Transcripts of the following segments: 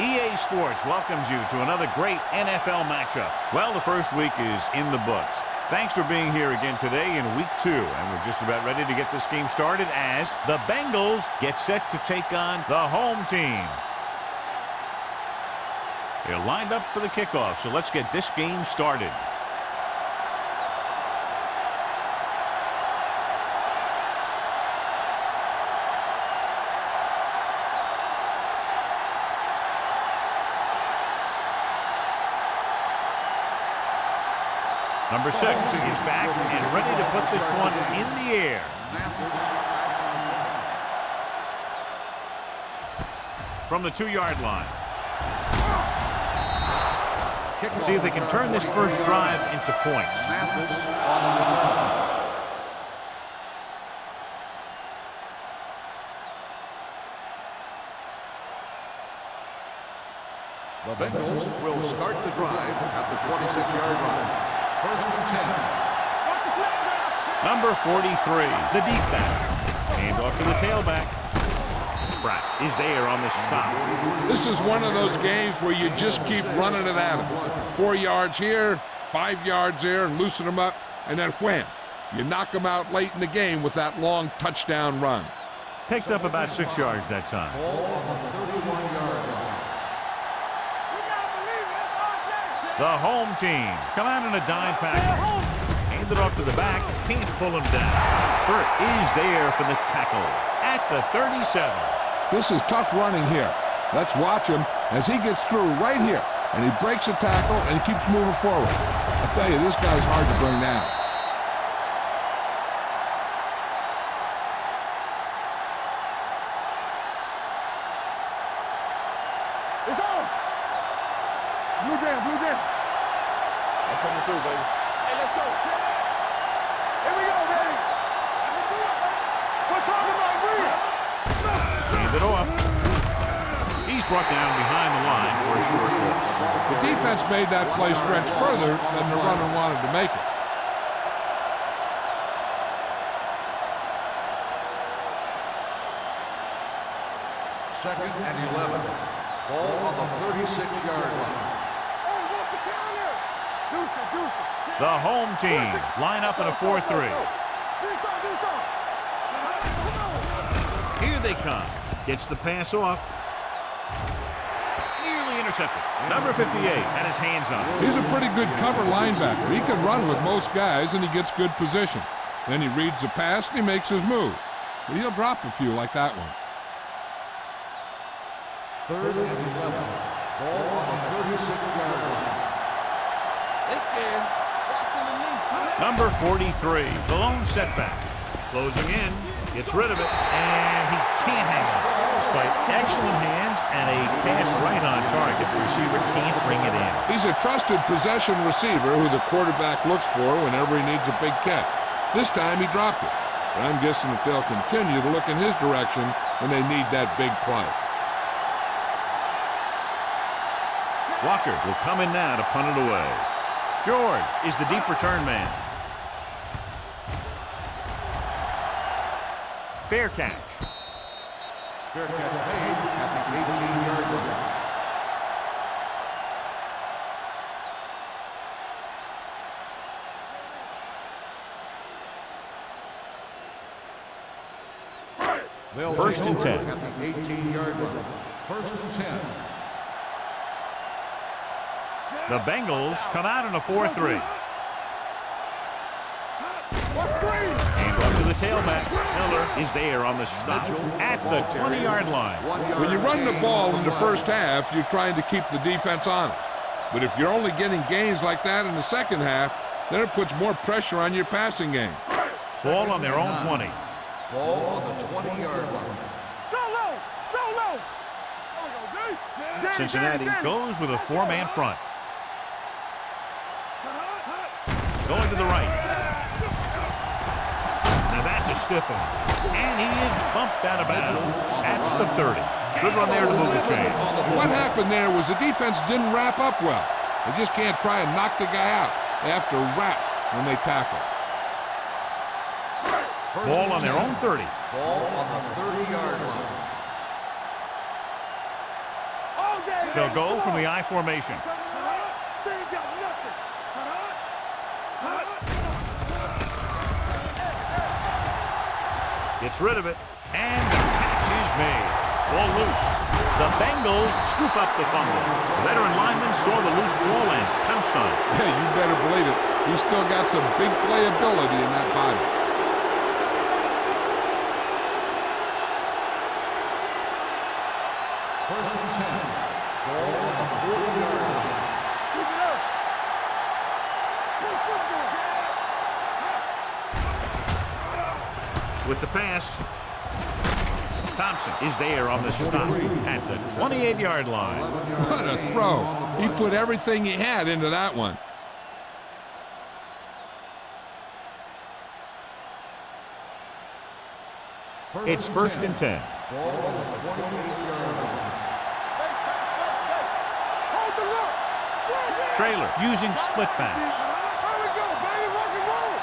EA Sports welcomes you to another great NFL matchup. Well, the first week is in the books. Thanks for being here again today in week 2. And we're just about ready to get this game started as the Bengals get set to take on the home team. They're lined up for the kickoff, so let's get this game started. Number 6 is back and ready to put this one in the air. From the 2-yard line. See if they can turn this first drive into points. The Bengals will start the drive at the 26-yard line. First and 10. Number 43, the deep back. Hand off to the tailback. Pratt is there on the stop. This is one of those games where you just keep running it at them. 4 yards here, 5 yards there, and loosen them up, and then wham. You knock them out late in the game with that long touchdown run. Picked up about 6 yards that time. Ball on the 31-yard line. The home team come out in a dime package. Hand it off to the back. Can't pull him down. Burt is there for the tackle at the 37. This is tough running here. Let's watch him as he gets through right here. And he breaks a tackle and he keeps moving forward. I tell you, this guy's hard to bring down. It's on! Blue jam, blue jam. I'm coming through, baby. Hey, let's go. Here we go, baby. We're talking about real. Hand it off. He's brought down behind the line for a short loss. The defense made that play stretch further than the runner wanted to make it. Second and 11. Ball on the 36-yard line. The home team line up in a 4-3. Here they come. Gets the pass off. Nearly intercepted. Number 58 had his hands on it. He's a pretty good cover linebacker. He can run with most guys, and he gets good position. Then he reads the pass, and he makes his move. But he'll drop a few like that one. Third and 11. Ball on the 36-yard line. It's scared. Number 43, the lone setback. Closing in, gets rid of it, and he can't hang it. Despite excellent hands and a pass right on target, the receiver can't bring it in. He's a trusted possession receiver who the quarterback looks for whenever he needs a big catch. This time he dropped it. But I'm guessing that they'll continue to look in his direction when they need that big play. Walker will come in now to punt it away. George is the deep return man. Fair catch. Fair catch made at the 18-yard line. First and 10. At the 18-yard line. First and 10. The Bengals come out in a 4-3. Hand off to the tailback. Miller is there on the stop at the 20-yard line. When you run the ball in the first half, you're trying to keep the defense honest. But if you're only getting gains like that in the second half, then it puts more pressure on your passing game. Ball on their own 20. Ball on the 20-yard line. Cincinnati goes with a 4-man front. Going to the right. Now that's a stiff one. And he is bumped out of bounds at the 30. Good run there to move the chains. What happened there was the defense didn't wrap up well. They just can't try and knock the guy out. They have to wrap when they tackle. Ball on their own 30. Ball on the 30-yard line. All day, They'll go from the I formation. Gets rid of it, and the catch is made. Ball loose. The Bengals scoop up the fumble. The veteran lineman saw the loose ball and pounced on it. Yeah, you better believe it. He's still got some big playability in that body. First and 10. Ball on the 40-yard line. Keep it up. With the pass, Thompson is there on the stop at the 28-yard line. What a throw. He put everything he had into that one. It's first and 10. Ball on the 28-yard line. Hold the look. Trailer using split pass. Here we go, baby. Rock and roll.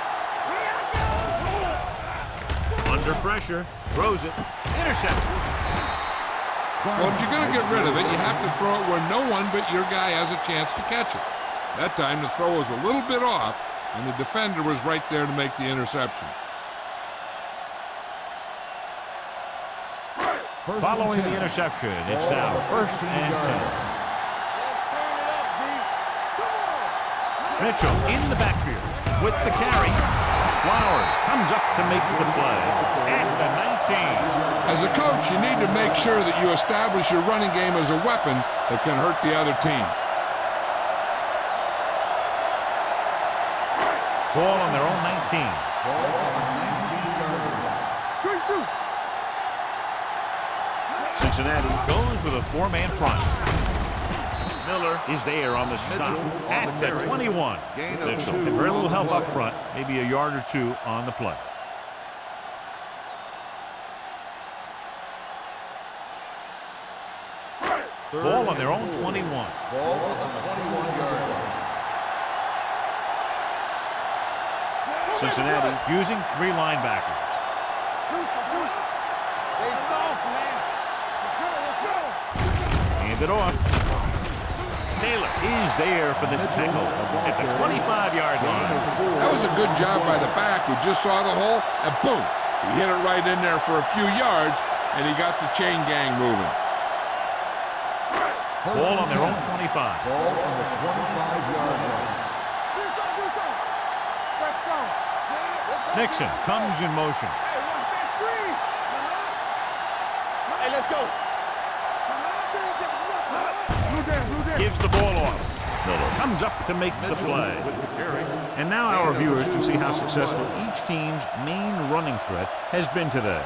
Under pressure, throws it, intercepted. Well, if you're going to get rid of it, you have to throw it where no one but your guy has a chance to catch it. That time the throw was a little bit off, and the defender was right there to make the interception. Following the interception, it's now first and 10. Mitchell in the backfield with the carry. Flowers comes up to make the play at the 19. As a coach, you need to make sure that you establish your running game as a weapon that can hurt the other team. Ball on their own 19. Ball on the 19-yard line. Good shoot. Cincinnati goes with a four-man front. Miller is there on the stop at the 21. Mitchell had very little help up front, maybe a yard or two on the play. Ball on their own 21. Ball on the 21-yard line. Cincinnati using three linebackers. Stay soft, man. Let's go. Hand it off. Taylor is there for the tackle at the 25-yard line. That was a good job by the back who just saw the hole, and boom, he hit it right in there for a few yards, and he got the chain gang moving. Ball on their own 25. Ball on the 25-yard line. Let's go. Nixon comes in motion. Hey, watch that screen. Hey, let's go. Blue down. Gives the ball off. Miller comes up to make the play. And now our viewers can see how successful each team's main running threat has been today.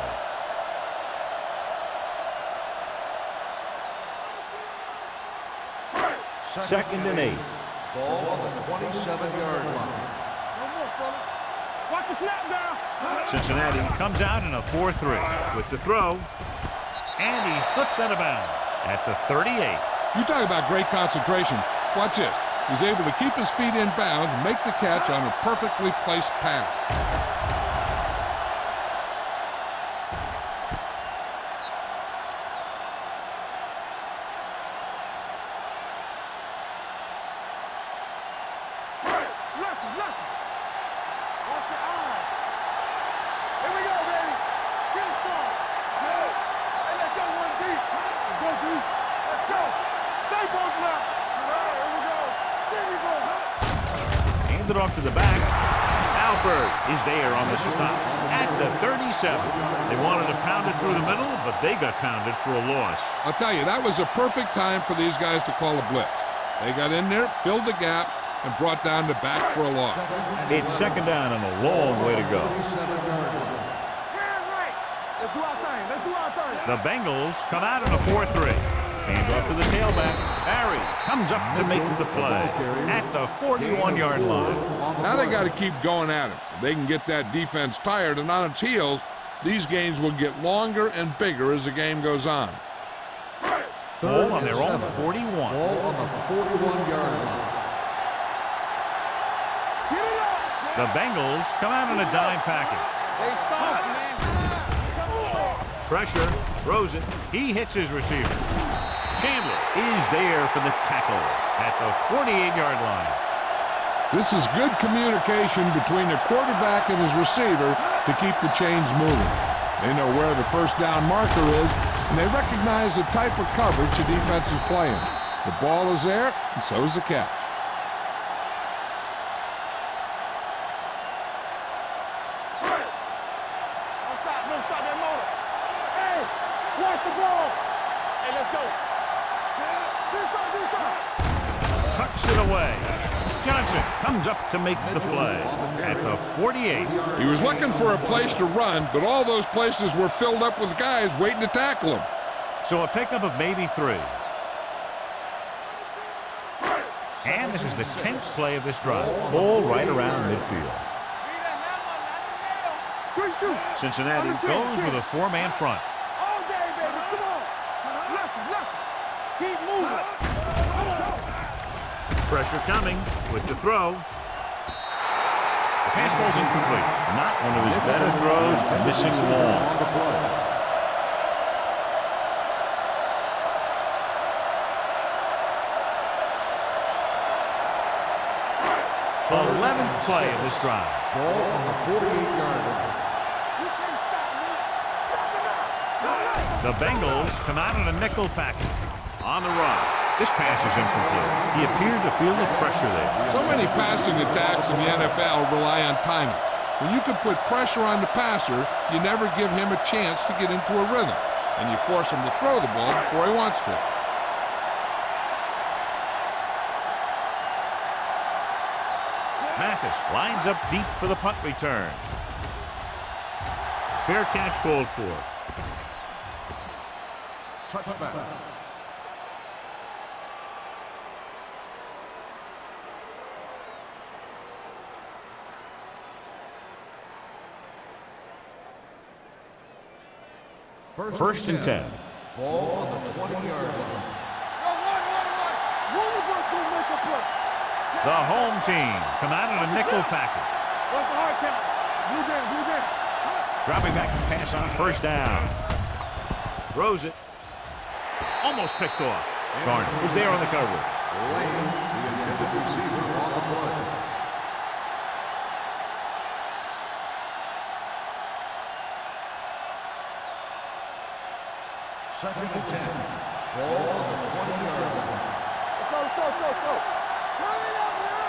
Second and 8. Ball on the 27-yard line. No more, fella. Watch the snap down. Cincinnati comes out in a 4-3 with the throw, and he slips out of bounds at the 38. You talk about great concentration. Watch this. He's able to keep his feet in bounds, make the catch on a perfectly placed pass. Watch your eyes. Here we go, baby. Get it started. Hey, let's go one deep. Let's go deep. Let's go. Stay both left. Here we go. There we go. Hand it off to the back. Alford is there on the stop at the 37. They wanted to pound it through the middle, but they got pounded for a loss. I'll tell you, that was a perfect time for these guys to call a blitz. They got in there, filled the gaps, and brought down the back for a loss. It's second down and a long way to go. 37-yard line. Right. Let's do our thing. Let's do our thing. The Bengals come out in a 4-3. Hand off to the tailback. Barry comes up to make the play at the 41-yard line. Now they got to keep going at it. If they can get that defense tired and on its heels, these games will get longer and bigger as the game goes on. Ball on their own 41. Ball on the 41-yard line. The Bengals come out in a dime package. Stay soft, man. Pressure, throws it. He hits his receiver. Chandler is there for the tackle at the 48-yard line. This is good communication between the quarterback and his receiver to keep the chains moving. They know where the first down marker is, and they recognize the type of coverage the defense is playing. The ball is there, and so is the catch. Don't stop that motor. Hey, watch the ball. Hey, let's go. Do something. Tucks it away. Johnson comes up to make the play at the 48. He was looking for a place to run, but all those places were filled up with guys waiting to tackle him. So a pickup of maybe 3. And this is the 10th play of this drive. All right around midfield. Cincinnati goes with a 4-man front. All day, baby. Come on. Left. Keep moving. Pressure coming with the throw. The pass falls incomplete. Not one of his better throws, missing long. 11th play of this drive. Ball on the 48-yard line. The Bengals come out in a nickel package. On the run. This pass is incomplete. He appeared to feel the pressure there. So many passing attacks in the NFL rely on timing. When you can put pressure on the passer, you never give him a chance to get into a rhythm, and you force him to throw the ball before he wants to. Mathis lines up deep for the punt return. Fair catch called for. Touchback. First and 10. Ball on the 20-yard line. The home team come out in a nickel package. What's the hard count? Who's in? Dropping back to pass on first down. Throws it. Almost picked off. Garner was there on the coverage. Lane, the intended receiver, on the play. Second and 10. Ball on the 20-yard line. Let's go. Turn it up, man.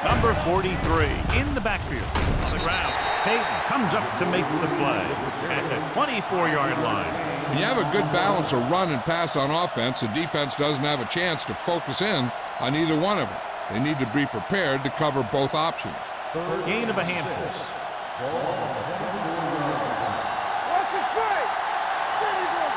Number 43 in the backfield. On the ground. Payton comes up to make the play at the 24-yard line. When you have a good balance of run and pass on offense, the defense doesn't have a chance to focus in on either one of them. They need to be prepared to cover both options. Gain of a handful. Ball on the 24-yard line. Watch it play. There you go.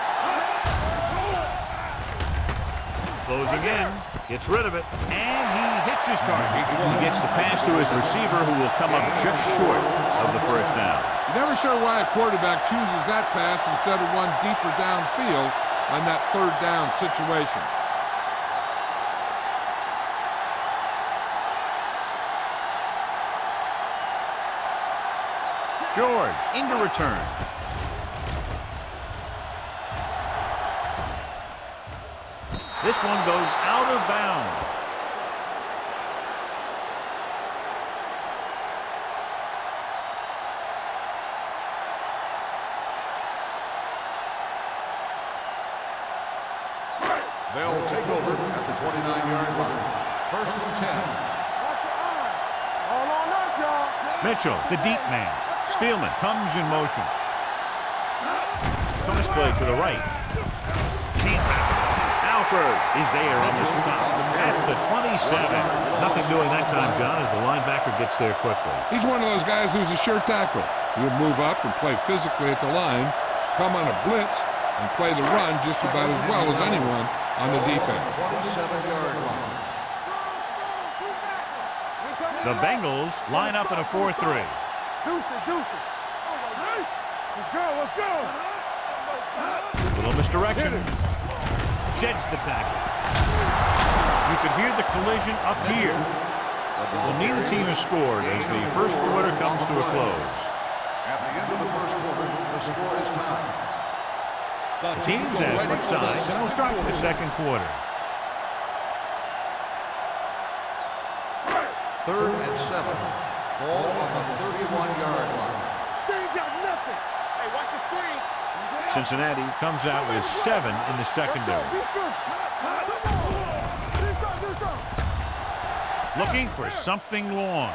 Closing in, gets rid of it, and he hits his target. He gets the pass to his receiver, who will come up just short of the first down. You're never sure why a quarterback chooses that pass instead of one deeper downfield on that third down situation. George into return. This one goes out of bounds. They'll take over at the 29-yard line. First and 10. Watch your eyes. All on us, y'all. Mitchell, the deep man. Spielman comes in motion. Toss play to the right. Can't wrap it. Alford is there on the stop at the 27. Nothing doing that time, John, as the linebacker gets there quickly. He's one of those guys who's a sure tackle. He'll move up and play physically at the line, come on a blitz, and play the run just about as well as anyone on the defense. 27-yard line. The Bengals line up in a 4-3. Deuce it. Let's go. Little misdirection. Sheds the tackle. You could hear the collision up here. Well, neither team has scored as the first quarter comes to a close. At the end of the first quarter, the score is tied. The teams have switched sides, and we'll start the second quarter. 3rd and 7. Ball on the 31-yard line. They ain't got nothing. Hey, watch the screen. Cincinnati comes out with 7 in the secondary. Looking for something long.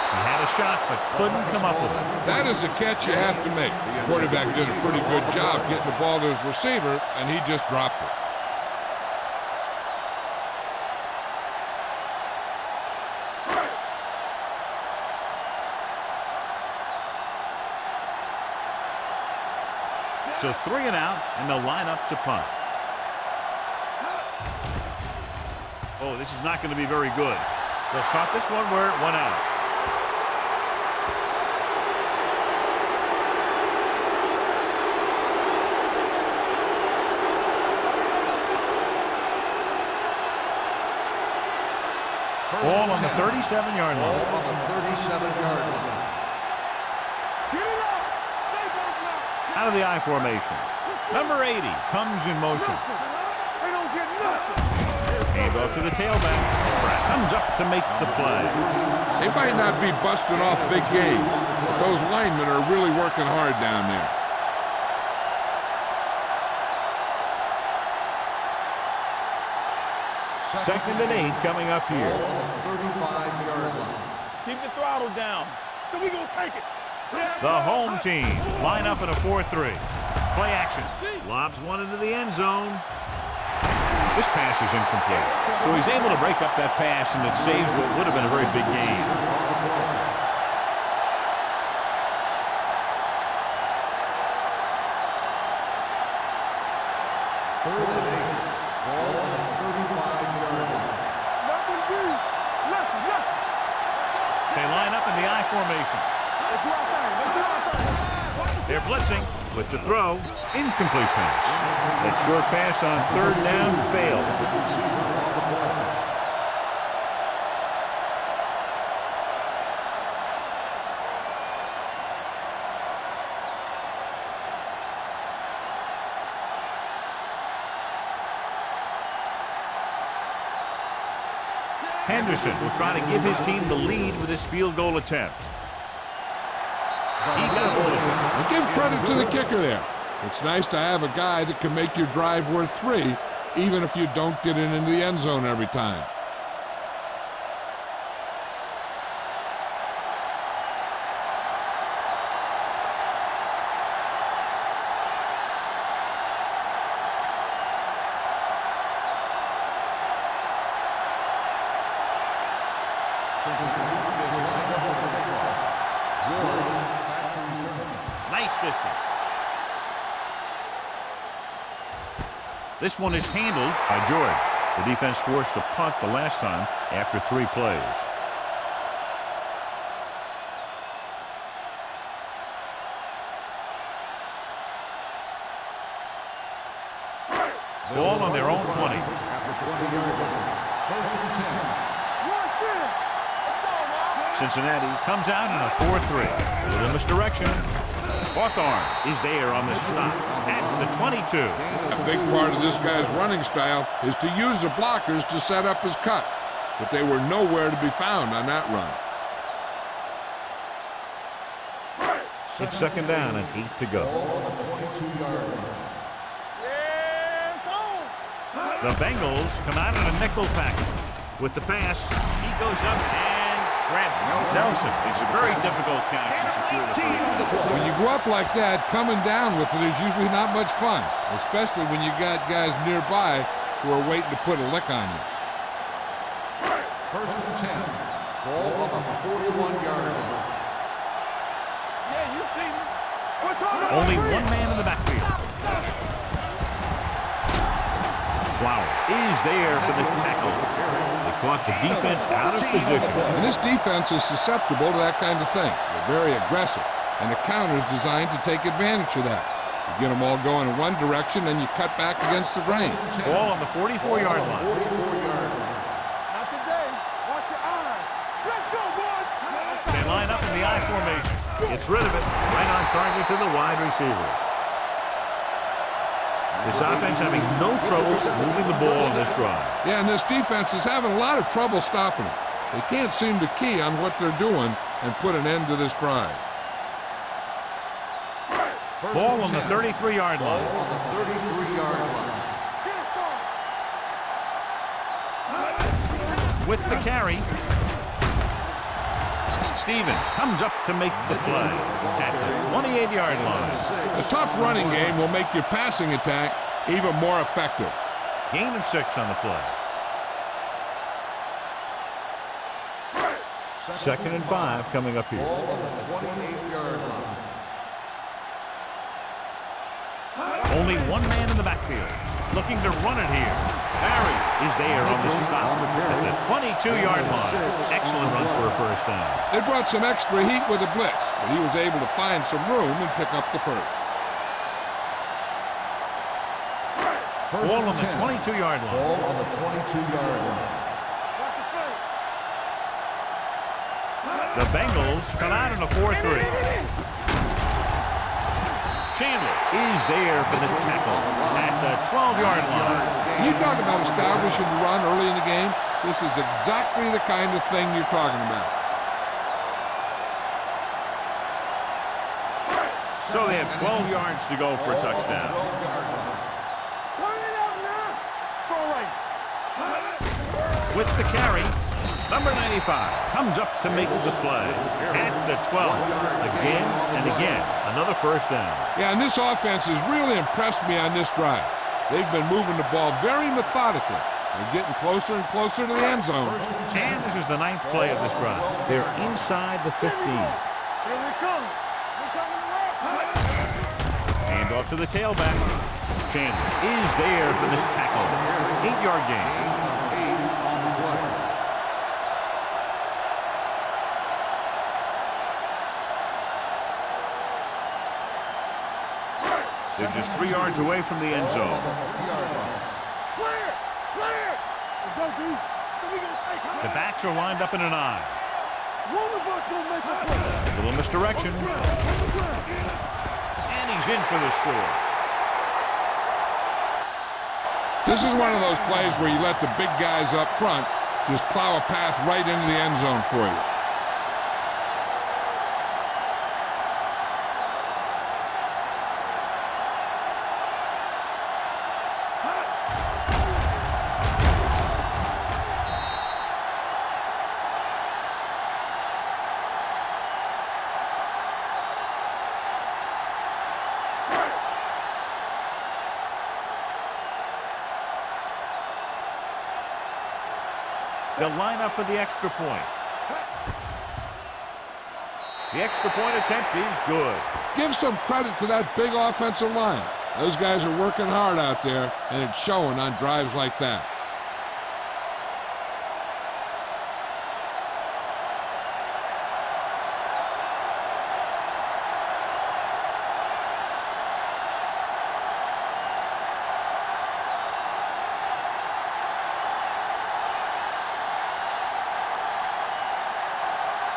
He had a shot, but couldn't come up with it. That is a catch you have to make. The quarterback did a pretty good job getting the ball to his receiver, and he just dropped it. So 3 and out, and they'll line up to punt. Oh, this is not going to be very good. They'll start this one where it went out. Ball on the 37-yard line. Ball on the 37-yard line. Out of the I formation. Number 80 comes in motion. They don't get nothing. Hand off to the tailback. Pratt comes up to make the play. They might not be busting off big games, but those linemen are really working hard down there. Second and 8 coming up here. Ball on the 35-yard line. Keep the throttle down. So we gonna take it. The home team line up in a 4-3. Play action. Lobs one into the end zone. This pass is incomplete. So he's able to break up that pass, and it saves what would have been a very big gain. Third and 8. Ball on the 35-yard line. Nothing do. Left. They line up in the I formation. Let's do our thing. Let's do our thing. They're blitzing with the throw. Incomplete pass. That short pass on 3rd down fails. Henderson will try to give his team the lead with his field goal attempt. He got hold of it. And give credit to the kicker there. It's nice to have a guy that can make your drive worth 3, even if you don't get it into the end zone every time. Nice distance. This one is handled by George. The defense forced a punt the last time after 3 plays. Ball on their own 20. At the 20-yard line. 1st and 10. Cincinnati comes out in a 4-3. A little misdirection. Hawthorne is there on the stop at the 22. A big part of this guy's running style is to use the blockers to set up his cut, but they were nowhere to be found on that run. It's 2nd down and 8 to go. Ball on the 22-yard line. The Bengals come out in a nickel package. With the pass, he goes up and grabs Nelson. It's a very difficult catch to secure the first down. When you go up like that, coming down with it is usually not much fun, especially when you got guys nearby who are waiting to put a lick on you. 1st and 10. Ball on the 41-yard line. Yeah, you see me. Only one man in the backfield. Flowers is there for the tackle. They caught the defense out of position. And this defense is susceptible to that kind of thing. They're very aggressive, and the counter is designed to take advantage of that. You get them all going in one direction, and you cut back against the grain. Ball on the 44-yard line. 44-yard line. Not today. Watch your eyes. Let's go, boys. They line up in the I formation. Gets rid of it. Right on target to the wide receiver. This offense having no trouble moving the ball on this drive. Yeah, and this defense is having a lot of trouble stopping it. They can't seem to key on what they're doing and put an end to this drive. Ball on the 33-yard line. Ball on the 33-yard line. With the carry, Stevens comes up to make the play at the 28-yard line. A tough running game will make your passing attack even more effective. Gain of 6 on the play. 2nd and 5 coming up here. Ball on the 28-yard line. Only one man in the backfield. Looking to run it here. Barry is there on the stop at the 22-yard line. Excellent run for a first down. They brought some extra heat with a blitz, but he was able to find some room and pick up the first. Ball on the 22-yard line. Ball on the 22-yard line. The Bengals come out in a 4-3. Chandler is there for the tackle at the 12-yard line. You talk about establishing the run early in the game. This is exactly the kind of thing you're talking about. So they have 12 yards to go for a touchdown. With the carry, number 95 comes up to make the play at the 12. Again and again, another first down. Yeah, and this offense has really impressed me on this drive. They've been moving the ball very methodically. They're getting closer and closer to the end zone. And this is the 9th play of this drive. They're inside the 15. Here we come. We're coming around. Hand off to the tailback. Chandler is there for the tackle. 8-yard gain. They're just 3 yards away from the end zone. Clear! Clear! Let's go, D. So we gonna take it. The backs are lined up in an I. One of us gonna make a play. Little misdirection. And he's in for the score. This is one of those plays where you let the big guys up front just plow a path right into the end zone for you. They'll line up for the extra point. The extra point attempt is good. Give some credit to that big offensive line. Those guys are working hard out there, and it's showing on drives like that.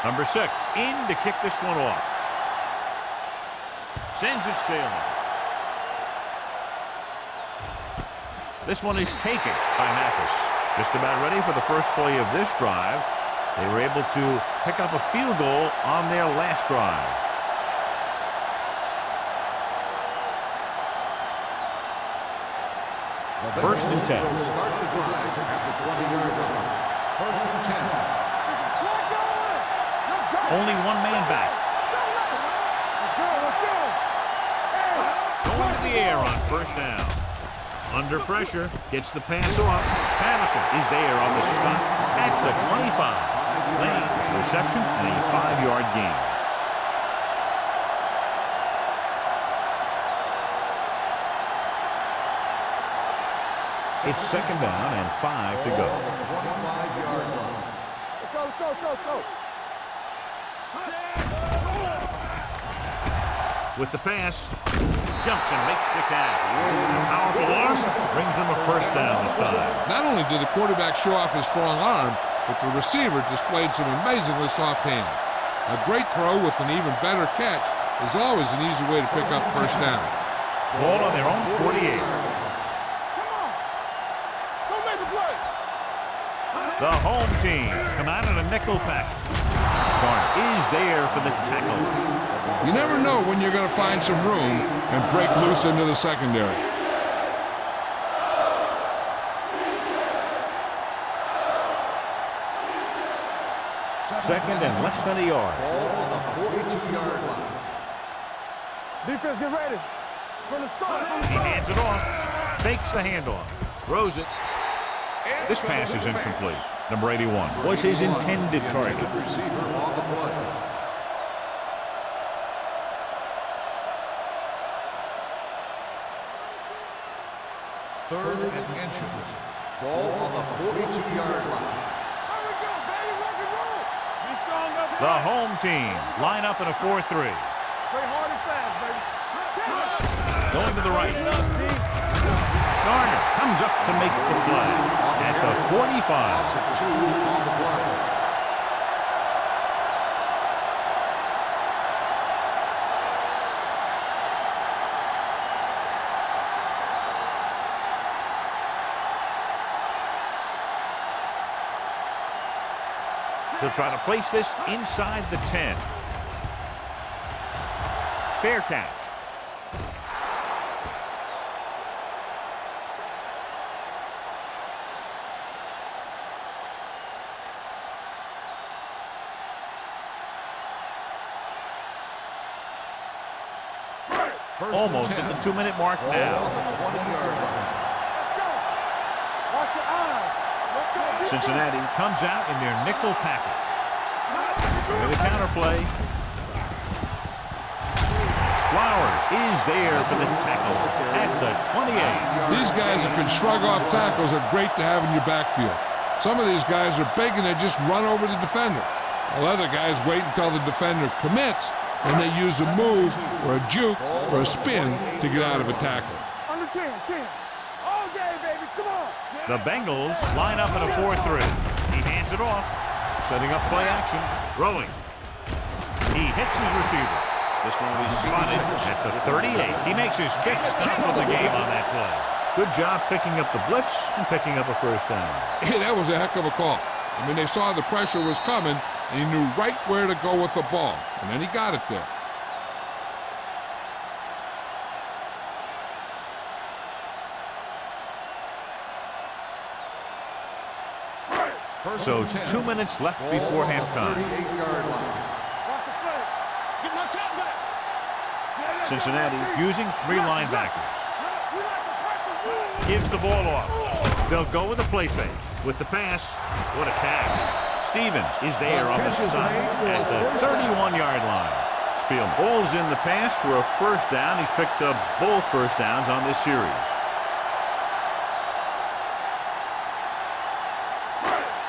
Number 6 in to kick this one off. Sends it sailing. This one is taken by Mathis. Just about ready for the first play of this drive. They were able to pick up a field goal on their last drive. First and 10. Start the drive at the 20-yard line. First and 10. Only one man back. Going to the air on first down. Under pressure, gets the pass off. Patterson is there on the stop at the 25. Lane, reception, and a 5-yard gain. It's 2nd down and 5 to go. 25-yard line. Let's go, let's go, let's go, let's go. With the pass, jumps and makes the catch. A powerful arm brings them a first down this time. Not only did the quarterback show off his strong arm, but the receiver displayed some amazingly soft hands. A great throw with an even better catch is always an easy way to pick up first down. Ball on their own 48. The home team come out in a nickel package. Garner is there for the tackle. You never know when you're going to find some room and break loose into the secondary. Second and less than a yard. Ball on the 42-yard line. Defense, get ready. From the start. He hands it off. Fakes the handoff. Throws it. This pass is incomplete. Number 81 was his intended target. Receiver on the play. Third and inches. Ball on the 42-yard line. There we go, baby. Rock and roll. Be strong up. The home team line up in a 4-3. Play hard and fast, baby. Going to the right. Garner comes up to make the play at the 45. Two on the play. He'll try to place this inside the 10. Fair catch. Almost at the 2-minute mark now. Watch your eyes. Let's go. Cincinnati comes out in their nickel package. With a counterplay. Flowers is there for the tackle at the 28. These guys that can shrug off tackles are great to have in your backfield. Some of these guys are big and they just run over the defender. While other guys wait until the defender commits and they use a move or a juke or a spin to get out of a tackle. Under 10. All day, baby. Come on. The Bengals line up in a 4-3. He hands it off, setting up play action, throwing. He hits his receiver. This one will be spotted at the 38. He makes his fifth stop of the game on that play. Good job picking up the blitz and picking up a first down. Hey, that was a heck of a call. I mean, they saw the pressure was coming, and he knew right where to go with the ball, and then he got it there. So 2 minutes left before halftime. 38-yard line. Watch the play. Get my top back. Cincinnati using 3 linebackers. We like the pressure. Gives the ball off. They'll go with a play fake. With the pass, what a catch. Stevens is there on the stop at the 31-yard line. Spielman pulls in the pass for a first down. He's picked up both first downs on this series.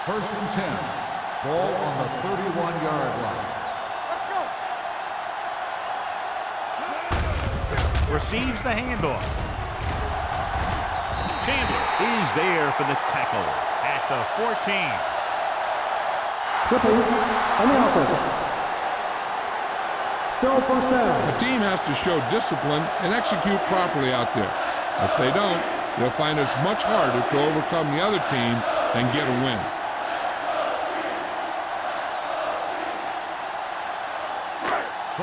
First and 10. Ball on the 31-yard line. Let's go. Receives the handoff. Chandler is there for the tackle at the 14. Tripping on the offense. Still first down. A team has to show discipline and execute properly out there. If they don't, they'll find it's much harder to overcome the other team and get a win.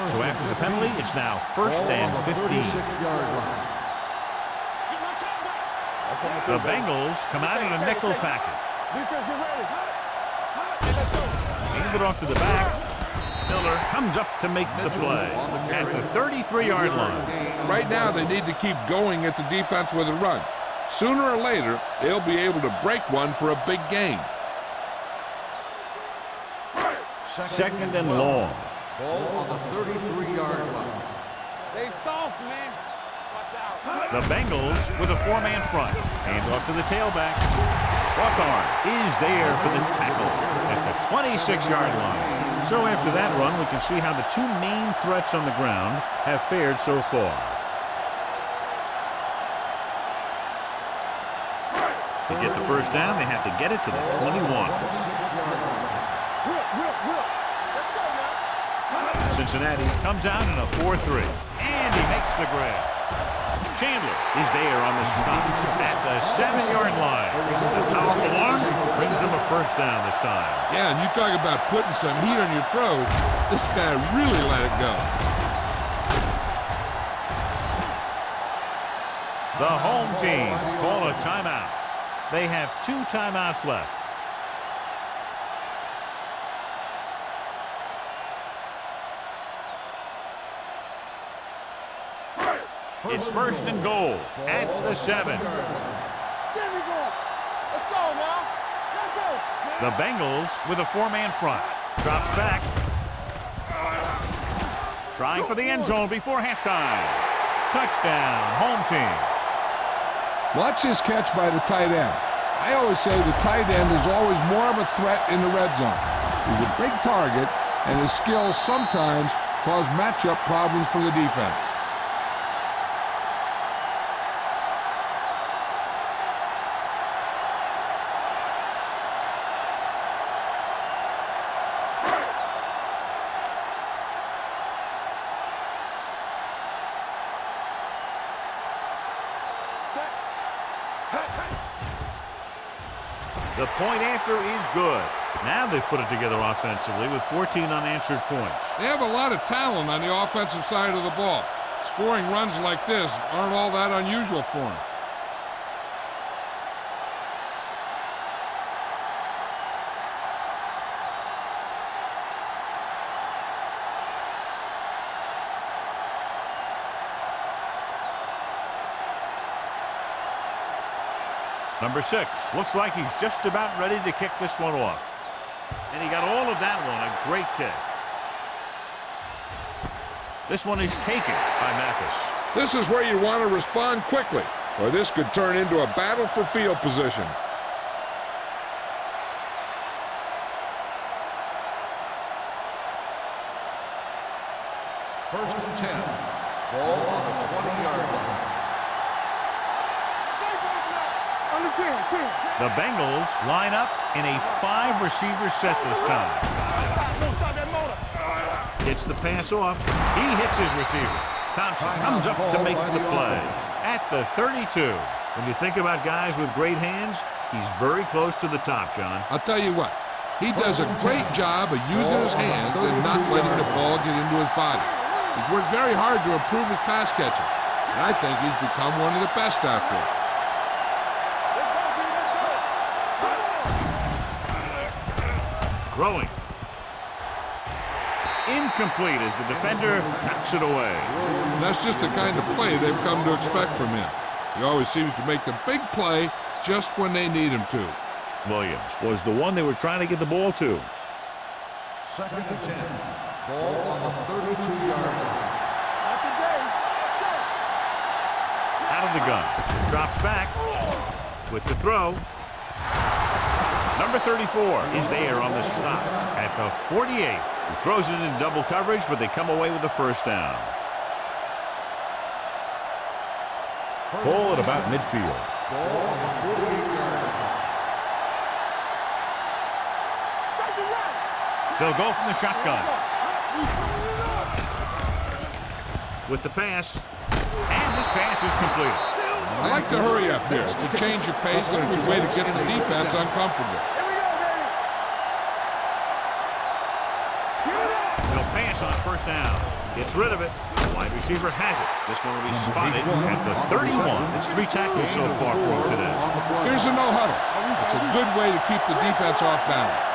So after the penalty, it's now first and 15. 36-yard line. The Bengals come out in a nickel package. Defense, get ready. Hand it off to the back. Miller comes up to make the play at the 33-yard line. Right now, they need to keep going at the defense with a run. Sooner or later, they'll be able to break one for a big gain. Second and long. Ball on the 33-yard line. They soft, man. Watch out. The Bengals with a 4-man front. Hand off to the tailback. Hawthorne is there for the tackle at the 26-yard line. So after that run, we can see how the 2 main threats on the ground have fared so far. To get the first down, they have to get it to the 21. Cincinnati comes out in a 4-3, and he makes the grab. Chandler is there on the stop at the 7-yard line. A powerful arm brings them a first down this time. Yeah, and you talk about putting some heat on your throat. This guy really let it go. The home team call a timeout. They have 2 timeouts left. It's first and goal at the 7. There we go. Let's go now. Let's go. The Bengals with a 4-man front. Drops back. Trying for the end zone before halftime. Touchdown, home team. Watch this catch by the tight end. I always say the tight end is always more of a threat in the red zone. He's a big target, and his skills sometimes cause matchup problems for the defense. The point after is good. Now they've put it together offensively with 14 unanswered points. They have a lot of talent on the offensive side of the ball. Scoring runs like this aren't all that unusual for them. Number 6 looks like he's just about ready to kick this one off. And he got all of that one, a great kick. This one is taken by Mathis. This is where you want to respond quickly, or this could turn into a battle for field position. First and 10. Ball on the 20-yard line. The Bengals line up in a 5-receiver set this time. Gets the pass off. He hits his receiver. Thompson comes up to make the play at the 32. When you think about guys with great hands, he's very close to the top, John. I'll tell you what, he does a great job of using his hands and not letting the ball get into his body. He's worked very hard to improve his pass catching, and I think he's become one of the best out there. Throwing. Incomplete as the defender knocks it away. And that's just the kind of play they've come to expect from him. He always seems to make the big play just when they need him to. Williams was the one they were trying to get the ball to. Second and 10. Ball on the 32-yard line. Out of the gun. Drops back with the throw. Number 34 is there on the stop at the 48. He throws it in double coverage, but they come away with the first down. Ball at about midfield. Ball on the 48-yard line. They'll go from the shotgun. With the pass. And this pass is completed. I like to hurry up here. It's to change your pace, and it's a way to get the defense uncomfortable. They'll pass on first down. Gets rid of it. The wide receiver has it. This one will be spotted at the 31. It's 3 tackles so far for him today. Here's a no-huddle. It's a good way to keep the defense off balance.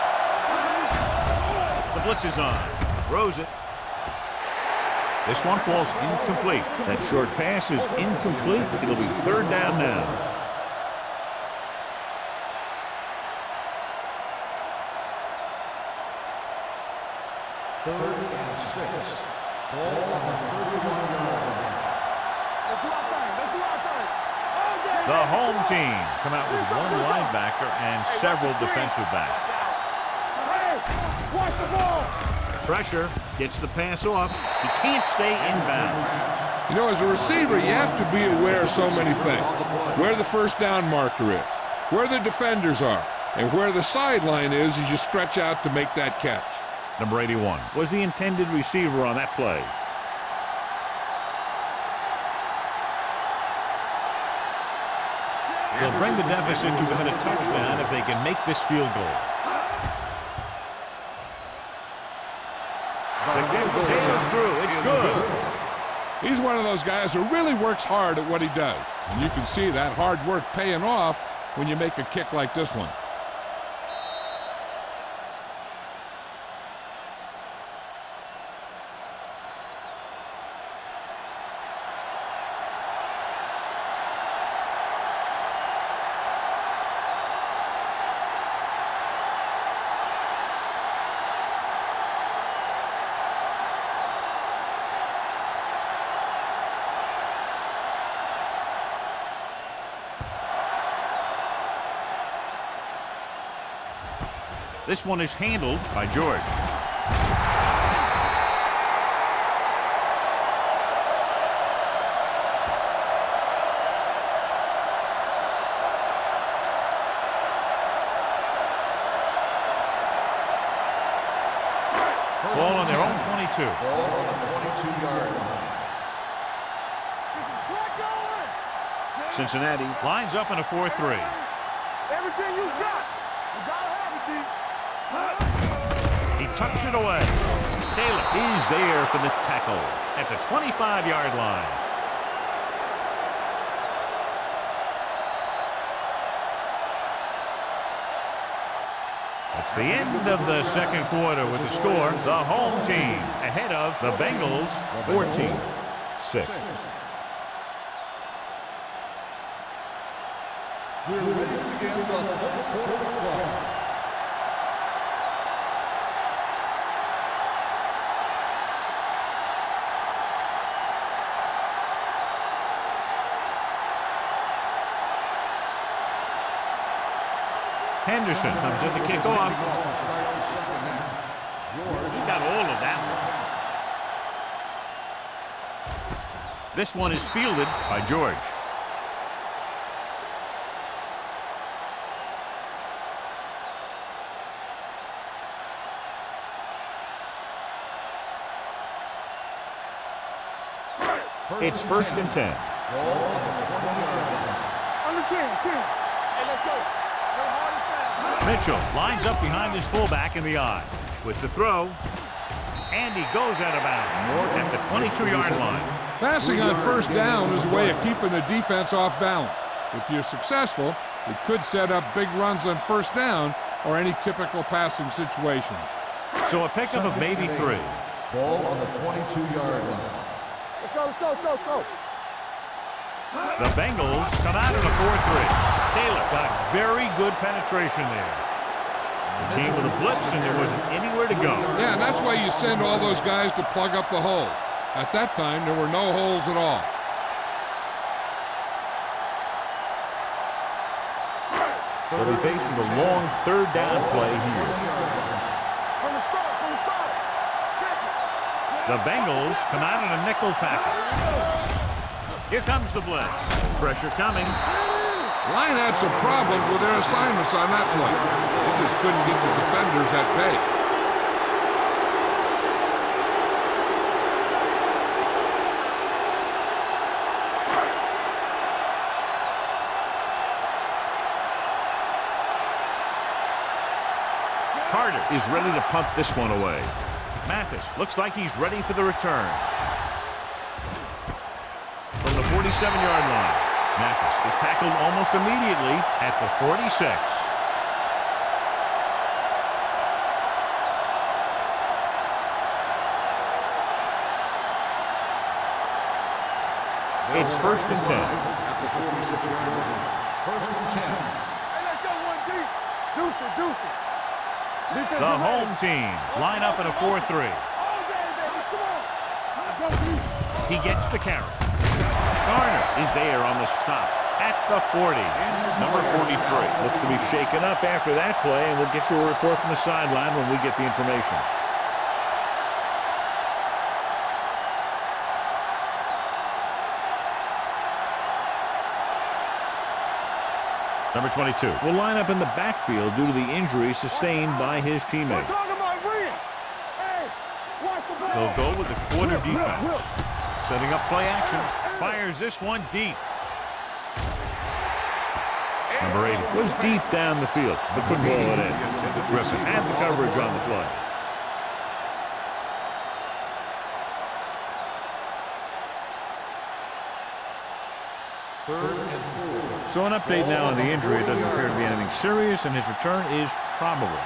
The blitz is on. Throws it. This one falls incomplete. That short pass is incomplete. It'll be 3rd down now. Third and 6. Ball on the 31-yard line. The home team come out with 1 linebacker and several defensive backs. Watch the ball. Pressure, gets the pass off. He can't stay in bounds. You know, as a receiver, you have to be aware of so many things. Where the first down marker is, where the defenders are, and where the sideline is as you stretch out to make that catch. Number 81 was the intended receiver on that play. They'll bring the deficit to within a touchdown if they can make this field goal. The kick sails through. It's good. He's one of those guys who really works hard at what he does. And you can see that hard work paying off when you make a kick like this one. This one is handled by George. Ball on their own 22. Ball on the 22-yard line. Cincinnati lines up in a 4-3. Everything you got. You gotta have it, D. He tucks it away. Taylor is there for the tackle at the 25-yard line. It's the end of the second quarter with the score. The home team ahead of the Bengals 14-6. We're ready to begin the fourth quarter of play. Henderson comes in to kick off. He got all of that one. This one is fielded by George. It's 1st and 10. Under 10. Hey, let's go. Mitchell lines up behind his fullback in the I. With the throw, and he goes out of bounds at the 22-yard line. Passing on 1st down is a way of keeping the defense off balance. If you're successful, it could set up big runs on 1st down or any typical passing situations. So a pickup of maybe 3. Ball on the 22-yard line. Let's go. The Bengals come out in a 4-3. Taylor got very good penetration there. He came with a blitz, and there wasn't anywhere to go. Yeah, and that's why you send all those guys to plug up the holes. At that time, there were no holes at all. They'll be faced with a long 3rd down play here. From the start. The Bengals come out in a nickel package. Here comes the blitz. Pressure coming. Line had some problems with their assignments on that play. They just couldn't get the defenders at bay. Carter is ready to punt this one away. Mathis looks like he's ready for the return. From the 47-yard line, Mathis is tackled almost immediately at the 46. It's 1st and 10. At the 46-yard line. 1st and 10. Hey, let's go 1 deep. Deuce it. The home team line up in a 4-3. All day, baby. Come on. Let's go deep. He gets the carry. Garner is there on the stop at the 40. Number 43 looks to be shaken up after that play, and we'll get you a report from the sideline when we get the information. Number 22 will line up in the backfield due to the injury sustained by his teammate. They'll go with the quarter defense. Setting up play action. Fires this one deep. Number 80 was deep down the field, but couldn't roll it in. Griffin had the coverage on the play. Third and 4. So an update now on the injury. It doesn't appear to be anything serious, and his return is probable.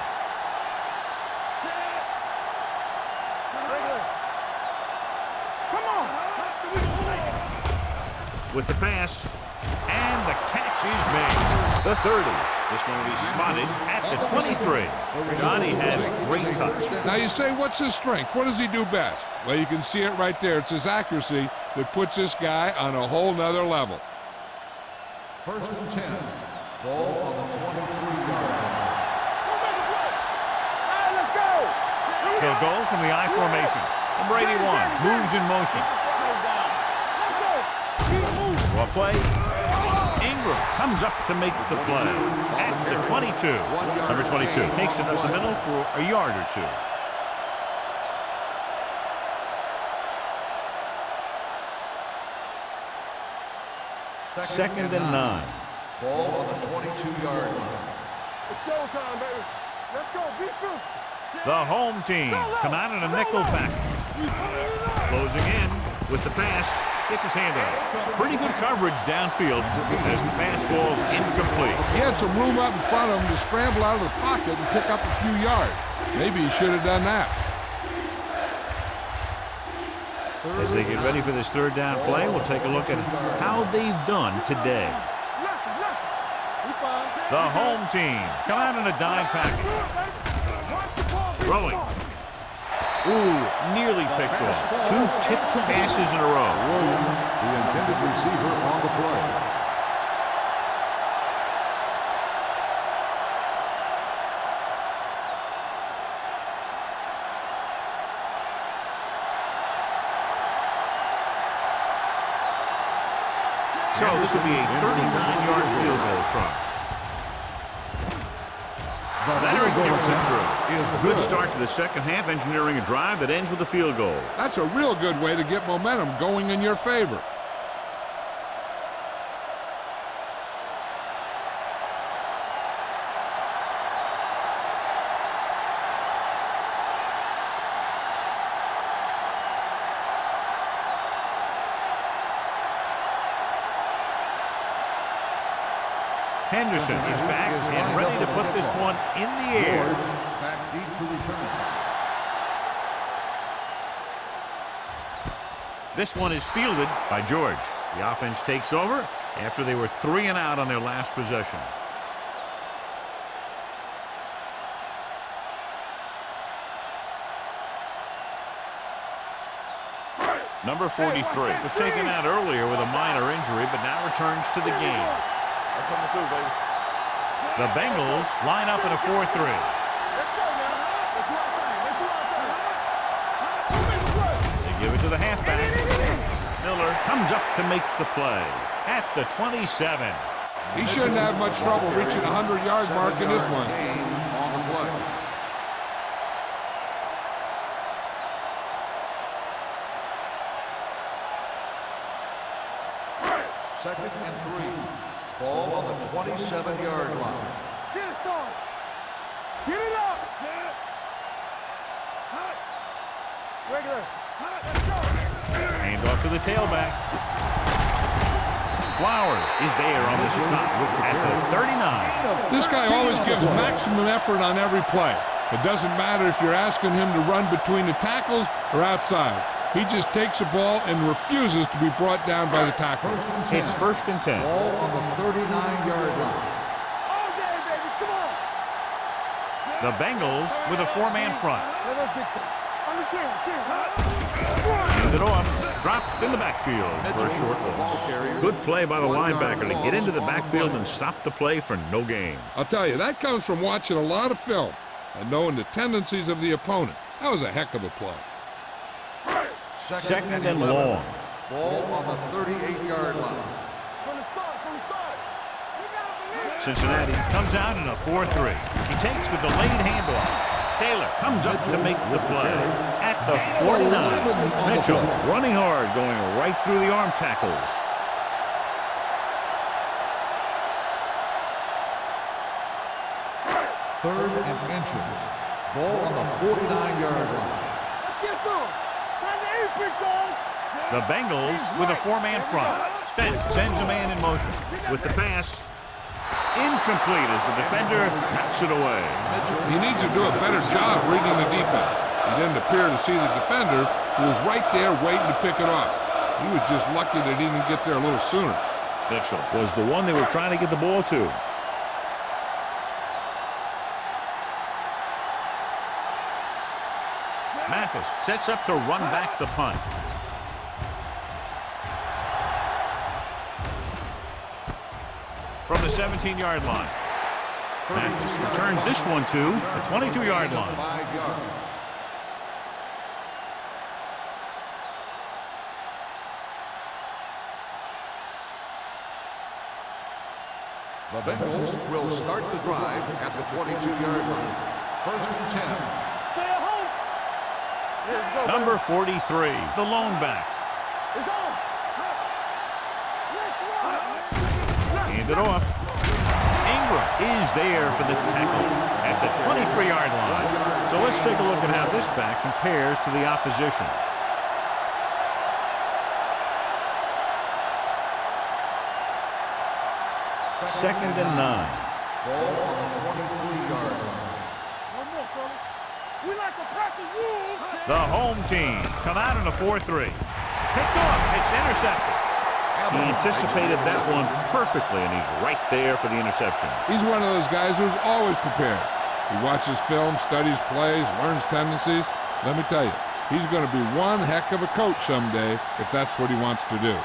Come on. With the pass, and the catch is made. The 30. This one will be spotted at the 23. Johnny has great touch. Now you say, what's his strength? What does he do best? Well, you can see it right there. It's his accuracy that puts this guy on a whole nother level. First and 10. Ball on the 23-yard line. Let's go. He'll go from the I formation. Number 81 moves in motion. Well play. Ingram comes up to make the play at the 22. Number 22 takes it up the middle for a yard or two. Second and 9. Ball on the 22-yard line. It's showtime, baby. Let's go. Be first. The home team come out in a nickel pack. Closing in with the pass. Gets his hand on it. Pretty good coverage downfield as the pass falls incomplete. He had some room up in front of him to scramble out of the pocket and pick up a few yards. Maybe he should have done that. As they get ready for this third down play, we'll take a look at how they've done today. The home team come out in a dime package. Throwing. Ooh, nearly picked off. 2 tipped passes in a row. Williams, the intended receiver on the play. So this will be a 39-yard field goal try. Leonard gets it through. Good start to the second half, engineering a drive that ends with a field goal. That's a real good way to get momentum going in your favor. Henderson is back and ready to put this one in the air. Back deep to return. This one is fielded by George. The offense takes over after they were 3 and out on their last possession. Number 43 was taken out earlier with a minor injury, but now returns to the game. The Bengals line up in a 4-3. They give it to the halfback. Miller comes up to make the play at the 27. He shouldn't have much trouble reaching the 100-yard mark in this one. On the play. Second and 3. Ball on the 27-yard line. Get it started. Get it up. Regular. Let's go. Hand off to the tailback. Flowers is there on the stop at the 39. This guy always gives maximum effort on every play. It doesn't matter if you're asking him to run between the tackles or outside. He just takes the ball and refuses to be brought down by the tackle. It's first and 10. Ball on the 39-yard line. All day, baby. Come on. The Bengals with a 4-man front. Let's get to on the team. Hand it off. Dropped in the backfield for a short loss. Good play by the linebacker to get into the backfield and stop the play for no gain. I'll tell you, that comes from watching a lot of film and knowing the tendencies of the opponent. That was a heck of a play. Second and long. Ball on the 38-yard line. From the start. Cincinnati comes out in a 4-3. He takes the delayed handoff. Taylor comes up to make the play at the 49. Mitchell running hard, going right through the arm tackles. 3rd and inches. Ball on the 49-yard line. Let's get some. Time to aim, big dogs. The Bengals with a 4-man front. Spence sends a man in motion. With the pass, incomplete as the defender knocks it away. He needs to do a better job reading the defense. He didn't appear to see the defender, who was right there waiting to pick it up. He was just lucky that he didn't get there a little sooner. Mitchell was the one they were trying to get the ball to. Mathis sets up to run back the punt. From the 17-yard line. Mathis returns this one to the 22-yard line. 5 yards. The Bengals will start the drive at the 22-yard line. 1st and 10. Stay at home. Let's go, Number 43, the lone back. It's on. Hand it off. Ingram is there for the tackle at the 23-yard line. So let's take a look at how this back compares to the opposition. Second and 9. Ball on the 23-yard line. One more, fella. We like to pack the wolves. The home team come out in a 4-3. Picked off. It's intercepted. He anticipated that one perfectly, and he's right there for the interception. He's one of those guys who's always prepared. He watches film, studies plays, learns tendencies. Let me tell you, he's going to be one heck of a coach someday if that's what he wants to do.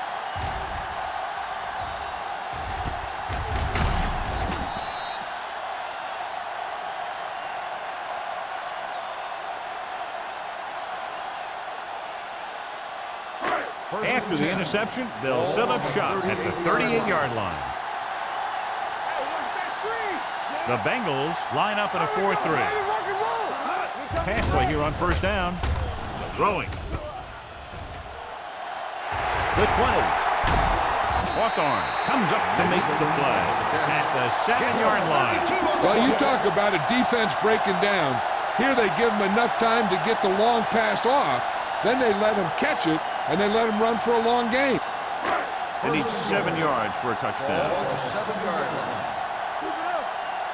After the interception, they'll set up shop at the 38-yard line. Hey, watch that screen. The Bengals line up in a 4-3. Rock and roll. Pass play here on first down. Throwing. The 20. Hawthorne comes up to make the play at the 7-yard line. Well, you talk about a defense breaking down. Here they give him enough time to get the long pass off. Then they let him catch it, and they let him run for a long game. They need 7 yards for a touchdown. Ball on the 7-yard line. Keep it up.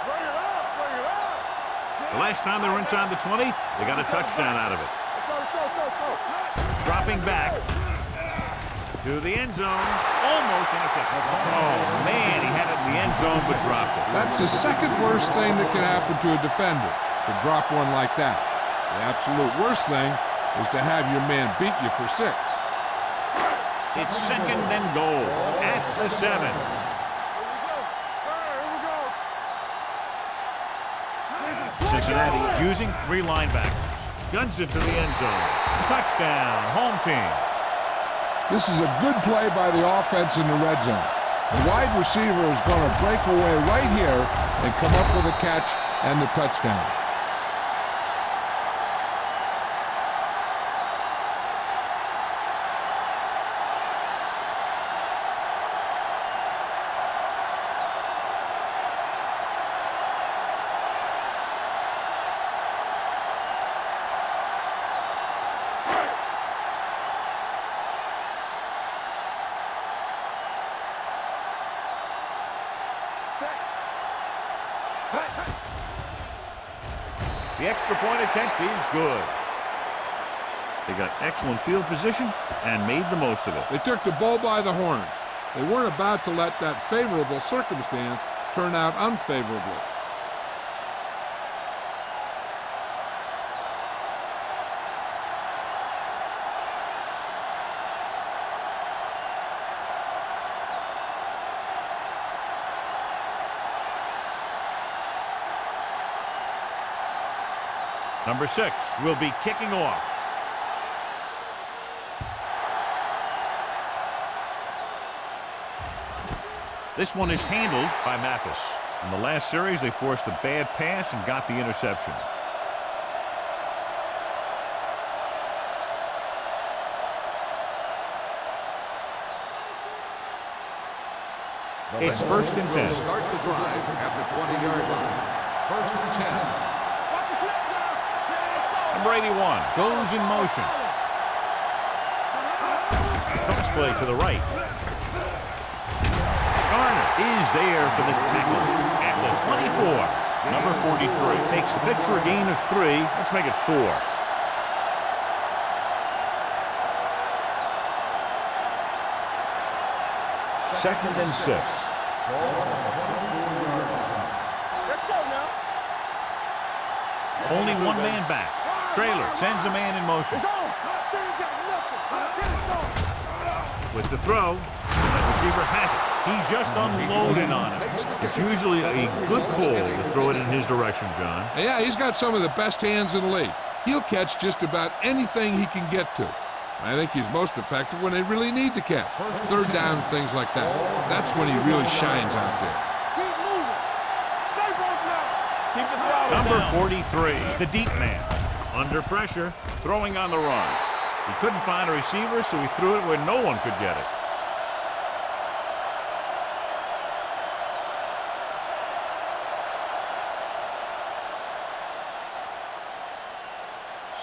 Bring it up. Bring it up. The last time they were inside the 20, they got a touchdown out of it. Let's go, let's go, let's go, let's go. Dropping back to the end zone. Almost intercepted. Oh, man, he had it in the end zone but dropped it. That's the second worst thing that can happen to a defender, to drop one like that. The absolute worst thing is to have your man beat you for 6. It's second and goal at the 7. Here we go. All right, here we go. Cincinnati using 3 linebackers. Guns it to the end zone. Touchdown, home team. This is a good play by the offense in the red zone. The wide receiver is going to break away right here and come up with a catch and the touchdown. The extra point attempt is good. They got excellent field position and made the most of it. They took the bull by the horn. They weren't about to let that favorable circumstance turn out unfavorably. Number 6 will be kicking off. This one is handled by Mathis. In the last series, they forced a bad pass and got the interception. It's first and 10. Start the drive at the 20-yard line. First and 10. Number 81 goes in motion. Cross play to the right. Garner is there for the tackle at the 24. Number 43 takes the pitch for a gain of 3. Let's make it 4. Second and 6. Let's go now. Only one man back. Trailer sends a man in motion. It's on. They ain't got nothing. Get it on. With the throw, the receiver has it. He just unloaded on it. It's usually a good call to throw it in his direction, John. Yeah, he's got some of the best hands in the league. He'll catch just about anything he can get to. I think he's most effective when they really need to catch. Third down, things like that. That's when he really shines out there. Keep moving. Stay both now. Keep it solid. Number 43, the deep man. Under pressure, throwing on the run. He couldn't find a receiver, so he threw it where no one could get it.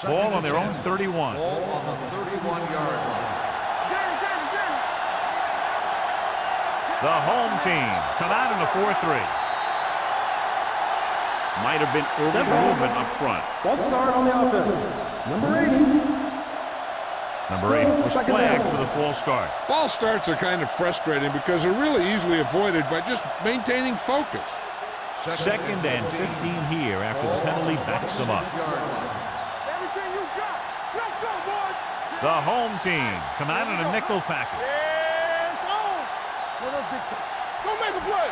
Ball on their own 31. Ball on the 31-yard line. The home team come out in a 4-3. Might have been early movement up front. False start on the offense. Number 80. Number 8 was flagged for the false start. False starts are kind of frustrating because they're really easily avoided by just maintaining focus. Second and 15 here after the penalty backs them up. Everything you got. Let's go, boys. The home team come out in a nickel package. It's on. Let us big time. Go make a play.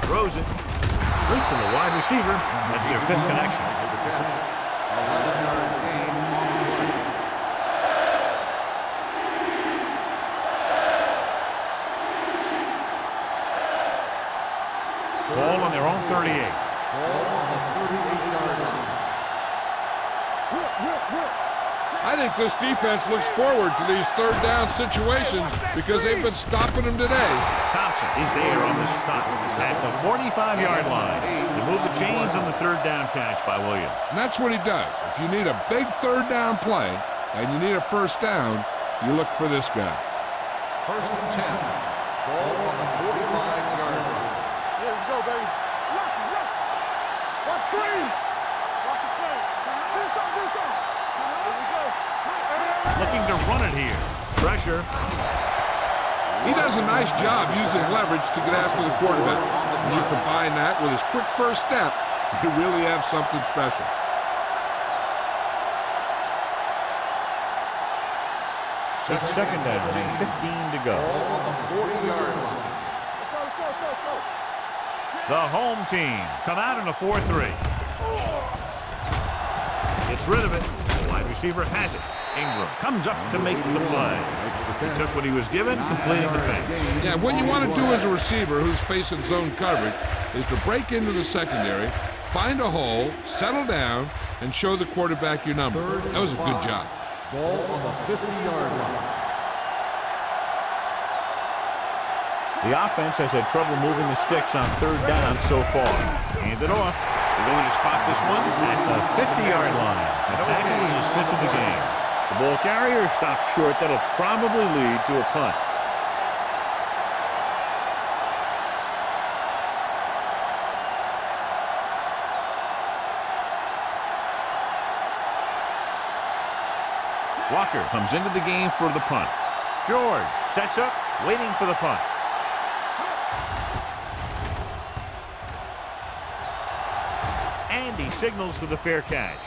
Throws it. Complete to the wide receiver. That's their 5th connection. 11-yard gain. Ball on their own 38. Ball on the 38-yard line. I think this defense looks forward to these third down situations because they've been stopping them today. Thompson is there on the stop at the 45-yard line. They move the chains on the third down catch by Williams. And that's what he does. If you need a big third down play and you need a first down, you look for this guy. First and 10. Ball on the 45-yard line. Here we go, baby. Look. Watch screen. Watch the play. Do something. Here we go. Looking to run it here. Pressure. He does a nice job using leverage to get after the quarterback. When you combine that with his quick first step, you really have something special. It's second down and 15 to go. Ball on the 40-yard line. Let's go. The home team come out in a 4-3. Gets rid of it. The wide receiver has it. Ingram comes up to make the play. He took what he was given, completing the pass. Yeah, what you want to do as a receiver who's facing zone coverage is to break into the secondary, find a hole, settle down, and show the quarterback your number. That was a good job. Ball on the 50-yard line. The offense has had trouble moving the sticks on third down so far. Hand it off. They're going to spot this one at the 50-yard line. The tackle was his 5th of the game. The ball carrier stops short. That'll probably lead to a punt. Walker comes into the game for the punt. George sets up, waiting for the punt. And he signals for the fair catch.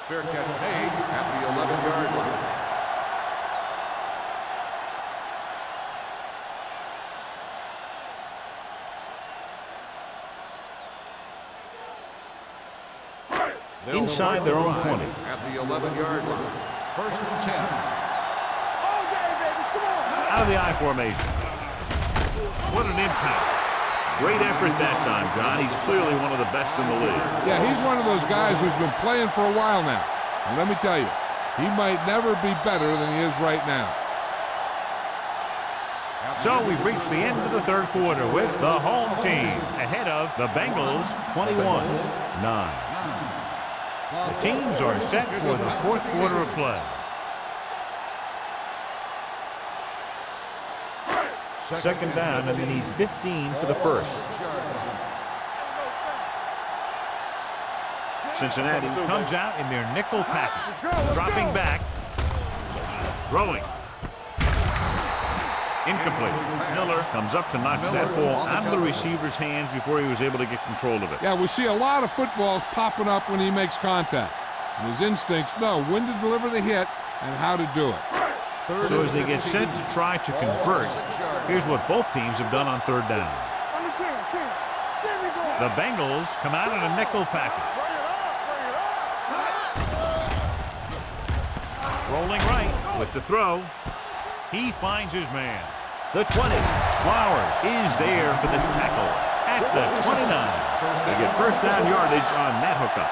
Fair catch made at the 11-yard line. Inside their own 20. At the 11-yard line. First and 10. All day, baby. Come on. Out of the I formation. What an impact. Great effort that time, John. He's clearly one of the best in the league. Yeah, he's one of those guys who's been playing for a while now. And let me tell you, he might never be better than he is right now. At So we've reached the end of the third quarter with the home team ahead of the Bengals 21-9. The teams are set for the fourth quarter of play. Second down, and they need 15 for the first. Cincinnati comes out in their nickel package. Dropping back. Throwing. Incomplete. Miller comes up to knock that ball out of the receiver's hands before he was able to get control of it. Yeah, we see a lot of footballs popping up when he makes contact. And his instincts know when to deliver the hit and how to do it. So as they get set to try to convert, here's what both teams have done on third down. The Bengals come out in a nickel package. Rolling right with the throw. He finds his man. The 20. Flowers is there for the tackle at the 29. They get first down yardage on that hookup.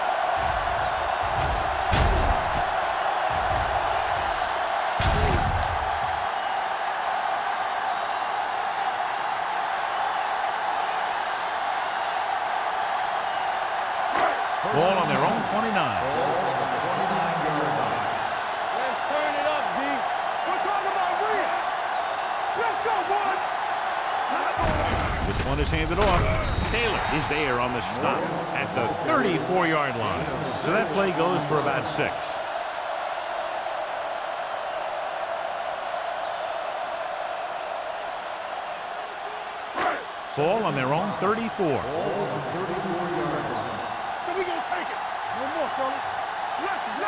Ball on their own 29. Let's turn it up, D. We're talking about win. Let's go, boys. This one is handed off. Taylor is there on the stop at the 34-yard line. So that play goes for about 6. Ball on their own 34.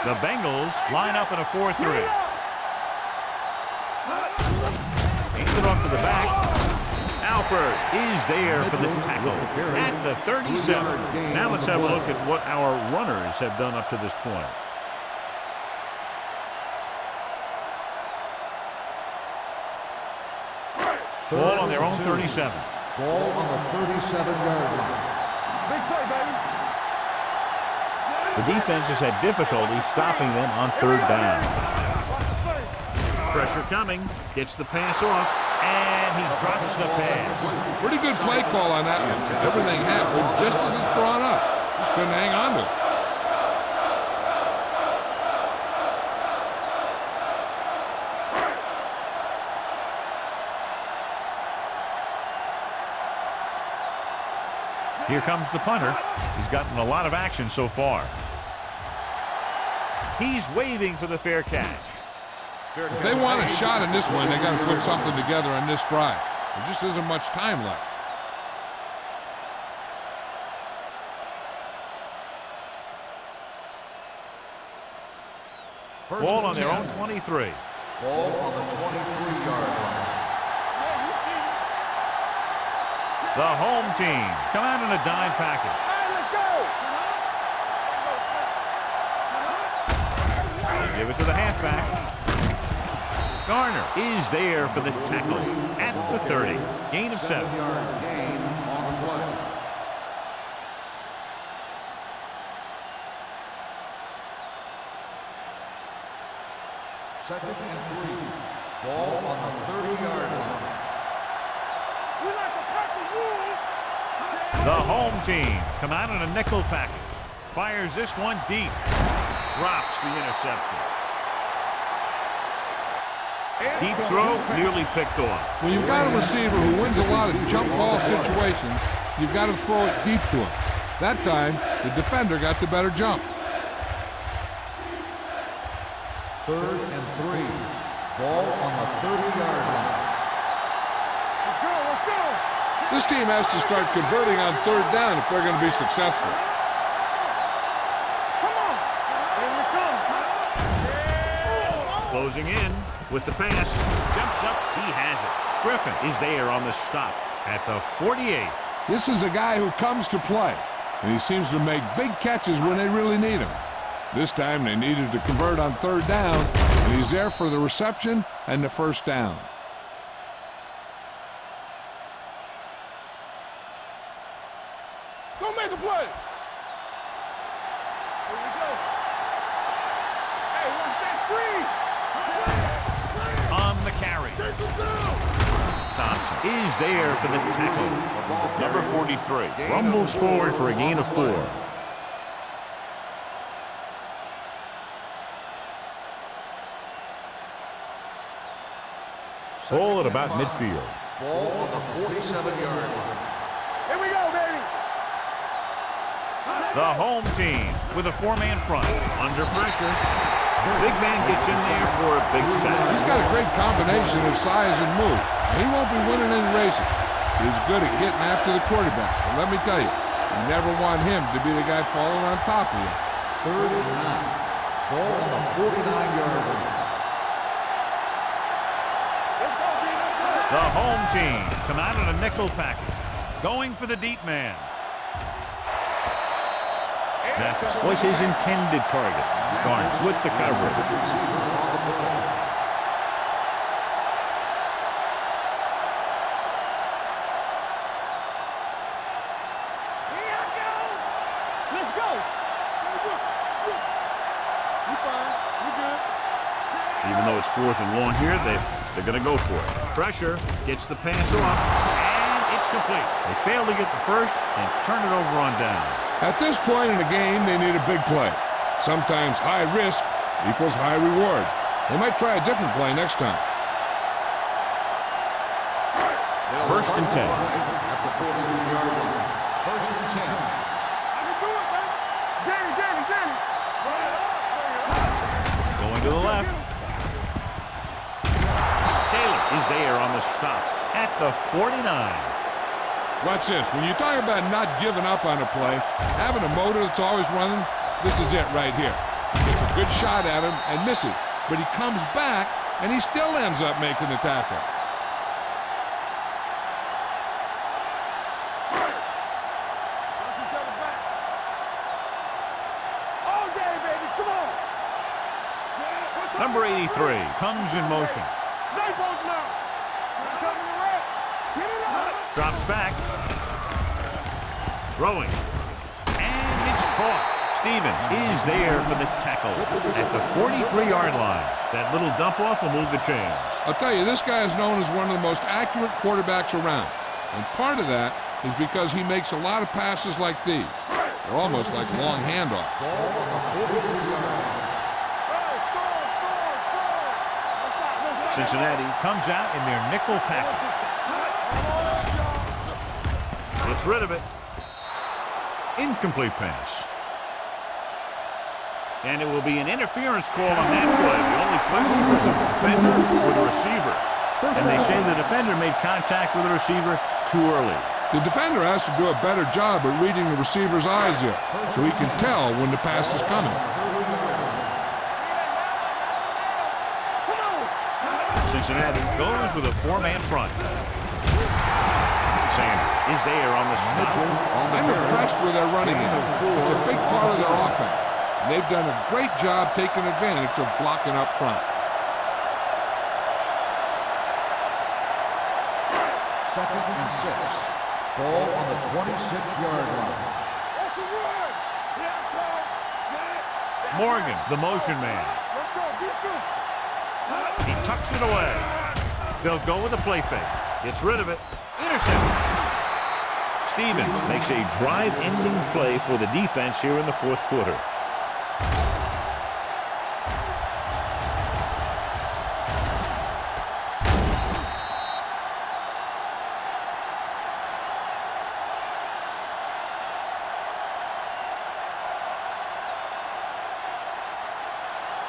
The Bengals line up in a 4-3. Handed off to the back. Alford is there for the tackle at the 37. Now let's have a look at what our runners have done up to this point. Ball on their own 37. Ball on the 37-yard line. Big play, baby. The defense has had difficulty stopping them on third down. Pressure coming, gets the pass off, and he drops the pass. Pretty good play call on that one. Everything happened just as it's brought up. Just couldn't hang on to it. Here comes the punter. He's gotten a lot of action so far. He's waving for the fair catch. If they want a shot in this one, they got to put something together on this drive. There just isn't much time left. Ball on their own 23. Ball on the 23-yard line. The home team come out in a dime package. They give it to the halfback. Garner is there for the tackle at the 30. Gain of 7. 7-yard gain on the play. Second and 3. Ball on the 30-yard line. The home team come out in a nickel package. Fires this one deep. Drops the interception. Deep throw nearly picked off. When you've got a receiver who wins a lot of jump ball situations, you've got to throw it deep to him. That time, the defender got the better jump. Third and 3. Ball on the 30-yard line. Let's go, let's go. This team has to start converting on third down if they're going to be successful. Come on. Here we come. Closing in with the pass. Jumps up. He has it. Griffin is there on the stop at the 48. This is a guy who comes to play, and he seems to make big catches when they really need him. This time they needed to convert on third down, and he's there for the reception and the first down. Go make a play. Here we go. Hey, watch that screen. On the carry. To Johnson is there for the tackle. Number 43 rumbles forward for a gain of 4. Ball at about midfield. Ball on the 47-yard line. Here we go, baby. The home team with a 4-man front. Under pressure. Big man gets in there for a big sack. He's got a great combination of size and move. He won't be winning any races. He's good at getting after the quarterback. But let me tell you, you never want him to be the guy falling on top of you. 3rd and 9. Ball on the 49-yard line. The home team come out in a nickel package. Going for the deep man. Mathis was his intended target. Garnes with the coverage. Let's go. You fine. You good. Even though it's 4th and long here, they're going to go for it. Pressure gets the pass off, and it's complete. They fail to get the first and turn it over on downs. At this point in the game, they need a big play. Sometimes high risk equals high reward. They might try a different play next time. 1st and 10. At the 43-yard line. 1st and 10. I can do it, man. Danny. Going to the left. Taylor is there on the stop at the 49. Watch this. When you talk about not giving up on a play, having a motor that's always running, this is it right here. He gets a good shot at him and misses. But he comes back, and he still ends up making the tackle. All day, baby. Come on. Number 83 comes in motion. Zapos now. Coming around. Get it up. Drops back. Throwing. And it's caught. Stevens is there for the tackle at the 43-yard line. That little dump-off will move the chains. I'll tell you, this guy is known as one of the most accurate quarterbacks around. And part of that is because he makes a lot of passes like these. They're almost like long handoffs. Ball on the 43-yard line. Cincinnati comes out in their nickel package. Gets rid of it. Incomplete pass. And it will be an interference call on that play. The only question was the defender or the receiver. And they say the defender made contact with the receiver too early. The defender has to do a better job at reading the receiver's eyes here, so he can tell when the pass is coming. Cincinnati goes with a 4-man front. Sanders is there on the stop. I'm impressed with their running game. It's a big part of their offense. And they've done a great job taking advantage of blocking up front. 2nd and 6. Ball on the 26-yard line. Morgan, the motion man. Let's go. Beat this. He tucks it away. They'll go with a play fake. Gets rid of it. Interception. Stevens makes a drive-ending play for the defense here in the 4th quarter.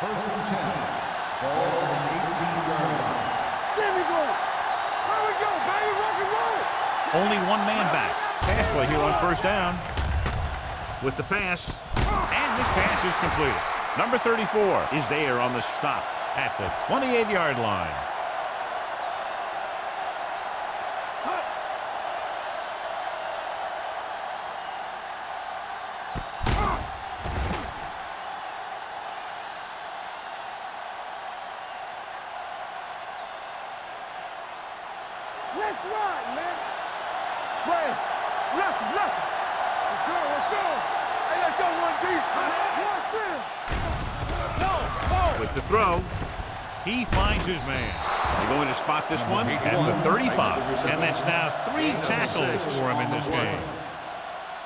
First and 10. Ball on the 18-yard line. There we go. There we go, baby. Rock and roll. Only 1 man back. Pass play here on 1st down. With the pass. And this pass is completed. Number 34 is there on the stop at the 28-yard line. Let's ride, man. Sway. Left. Let's go. Hey, let's go 1 deep. 1 center. No. With the throw, he finds his man. They're going to spot this one at the 35. And that's now 3 tackles for him in this game.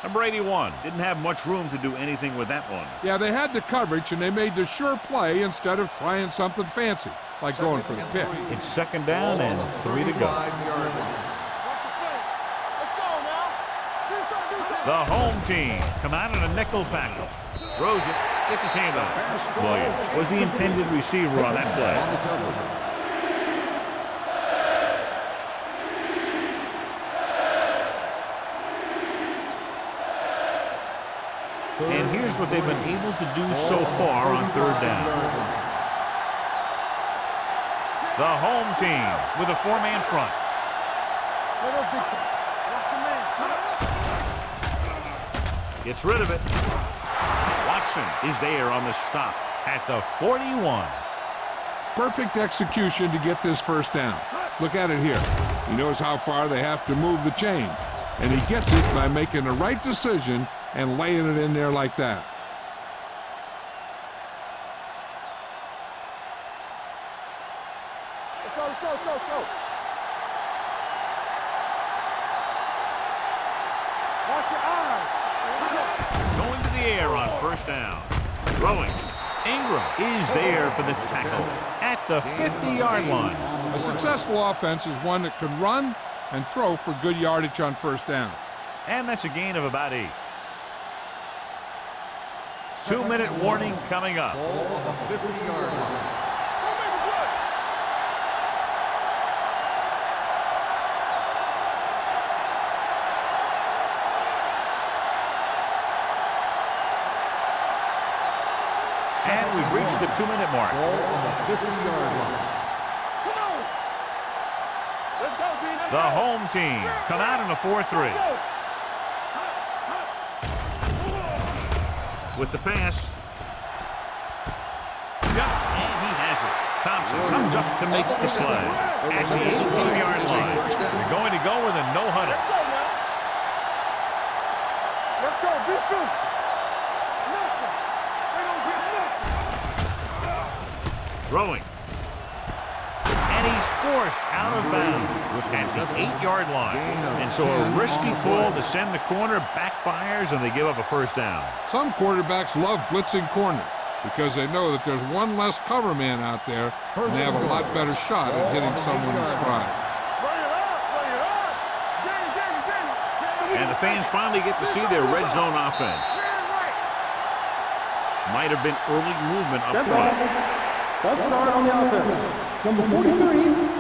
Number 81 didn't have much room to do anything with that one. Yeah, they had the coverage, and they made the sure play instead of trying something fancy, like going for the pick. It's 2nd down and 3 to go. The home team come out in a nickel package. Throws it, gets his hand on it. Williams was the intended receiver on that play. And here's what they've been able to do so far on 3rd down. The home team with a 4-man front. Gets rid of it. Watson is there on the stop at the 41. Perfect execution to get this 1st down. Look at it here. He knows how far they have to move the chain, and he gets it by making the right decision and laying it in there like that. Let's go, let's go, let's go, let's go. Watch your eyes. Going to the air on 1st down. Throwing. Ingram is there for the tackle at the 50-yard line. A successful offense is one that can run and throw for good yardage on 1st down. And that's a gain of about 8. 2-minute warning coming up. Ball on the 50-yard line. And we've reached the 2-minute mark. Ball on the 50-yard line. Come on. Let's go, B. The home team come out in a 4-3. With the pass. Jumps, and he has it. Thompson comes up to make the play. At the 18-yard line. They're going to go with a no-huddle. Let's go now. Let's go, be physical. Nothing. They don't get nothing. Throwing. And he's forced out of bounds at the 8-yard line. And so a risky call to send the corner backfires, and they give up a 1st down. Some quarterbacks love blitzing corner because they know that there's one less cover man out there, and they have a lot better shot at hitting someone in stride. Bring it up, bring it up. Get it. And the fans finally get to see their red zone offense. Might have been early movement up front. Let's start on the offense. Number 43.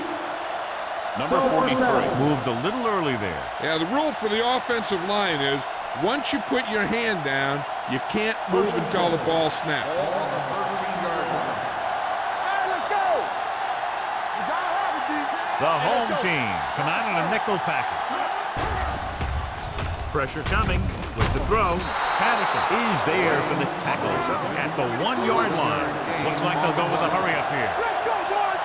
Number 43 moved a little early there. Yeah, the rule for the offensive line is once you put your hand down, you can't move until the ball snaps. Ball on the 13-yard line. Hey, let's go. You gotta have it, D. The home team come out in a nickel package. Pressure coming with the throw. Patterson is there for the tackle at the 1-yard line. Looks like they'll go with a hurry up here. Let's go, boys.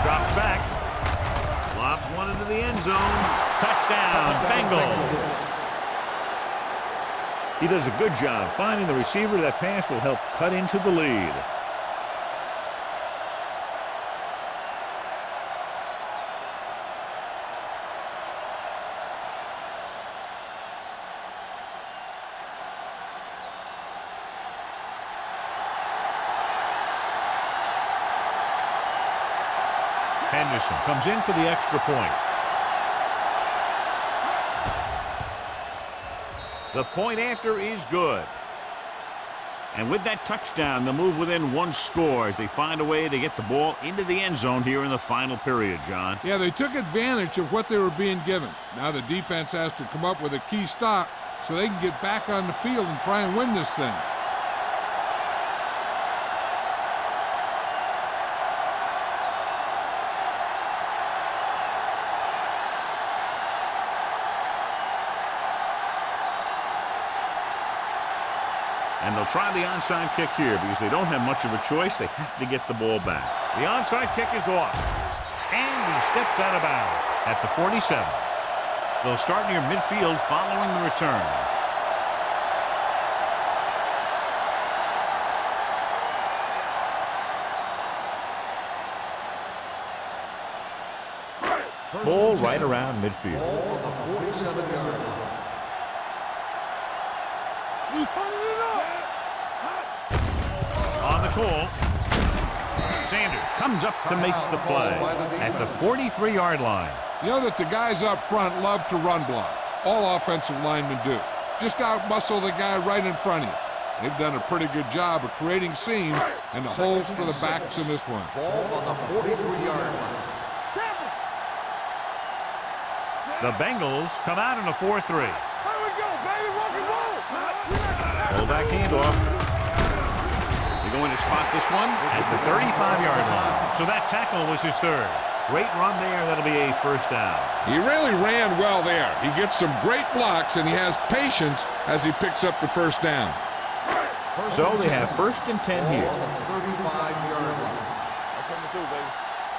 Drops back. Lobs one into the end zone. Touchdown, Bengals. He does a good job finding the receiver. That pass will help cut into the lead. Henderson comes in for the extra point. The point after is good. And with that touchdown, they'll move within 1 score as they find a way to get the ball into the end zone here in the final period, John. Yeah, they took advantage of what they were being given. Now the defense has to come up with a key stop so they can get back on the field and try and win this thing. And they'll try the onside kick here because they don't have much of a choice. They have to get the ball back. The onside kick is off. And he steps out of bounds at the 47. They'll start near midfield following the return. Ball right around midfield. Ball on the 47-yard line. You turning it up. On the call. Sanders comes up to make the play at the 43-yard line. You know that the guys up front love to run block. All offensive linemen do. Just out-muscle the guy right in front of you. They've done a pretty good job of creating seams and the holes for the backs in this one. Ball on the 43-yard line. The Bengals come out in a 4-3. Here we go, baby. Rock and roll. Fullback handoff. They're going to spot this one at the 35-yard line. So that tackle was his third. Great run there. That'll be a first down. He really ran well there. He gets some great blocks, and he has patience as he picks up the first down. So they have 1st and 10 Ball here. on the 35-yard line. That's what we do, baby.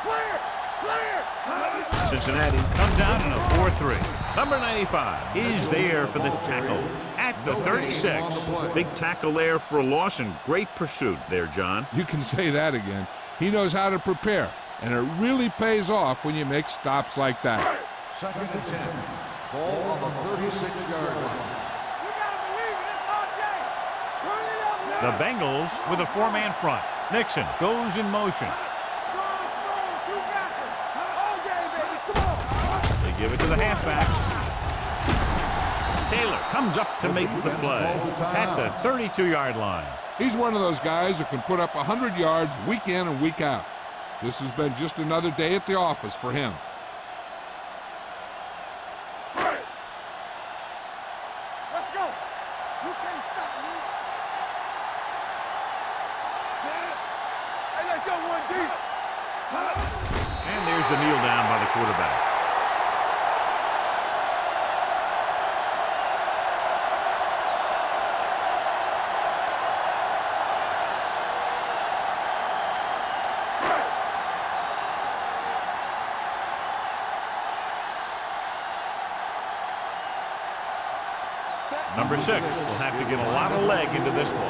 Clear! Clear! Cincinnati comes out in a 4-3. Number 95 is there for the tackle at the 36. Big tackle there for a loss and great pursuit there, John. You can say that again. He knows how to prepare, and it really pays off when you make stops like that. 2nd and 10. Ball on the 36-yard line. We gotta believe it. It's our day. Turn it up. The Bengals with a 4-man front. Nixon goes in motion. Strong, two backers. All day, baby. Come on. They give it to the halfback. Taylor comes up to make the play at the 32-yard line. He's one of those guys that can put up 100 yards week in and week out. This has been just another day at the office for him. Let's go. You can't stop me. Hey, let's go one deep. And there's the kneel down by the quarterback. Number 6 will have to get a lot of leg into this one.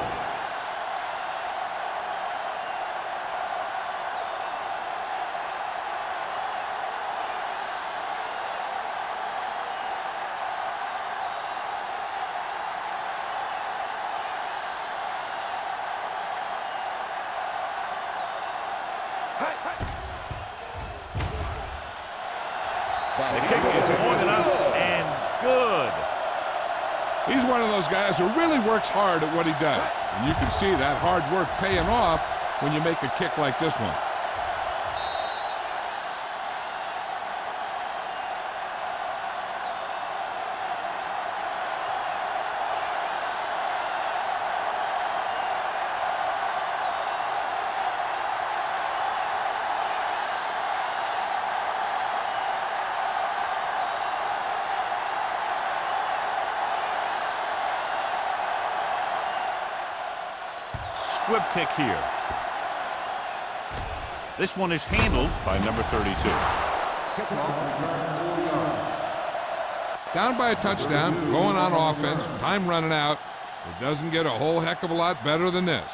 The kick is long enough and good. He's one of those guys who really works hard at what he does. And you can see that hard work paying off when you make a kick like this one. Squib kick here. This one is handled by number 32. Down by a touchdown, going on offense, time running out. It doesn't get a whole heck of a lot better than this.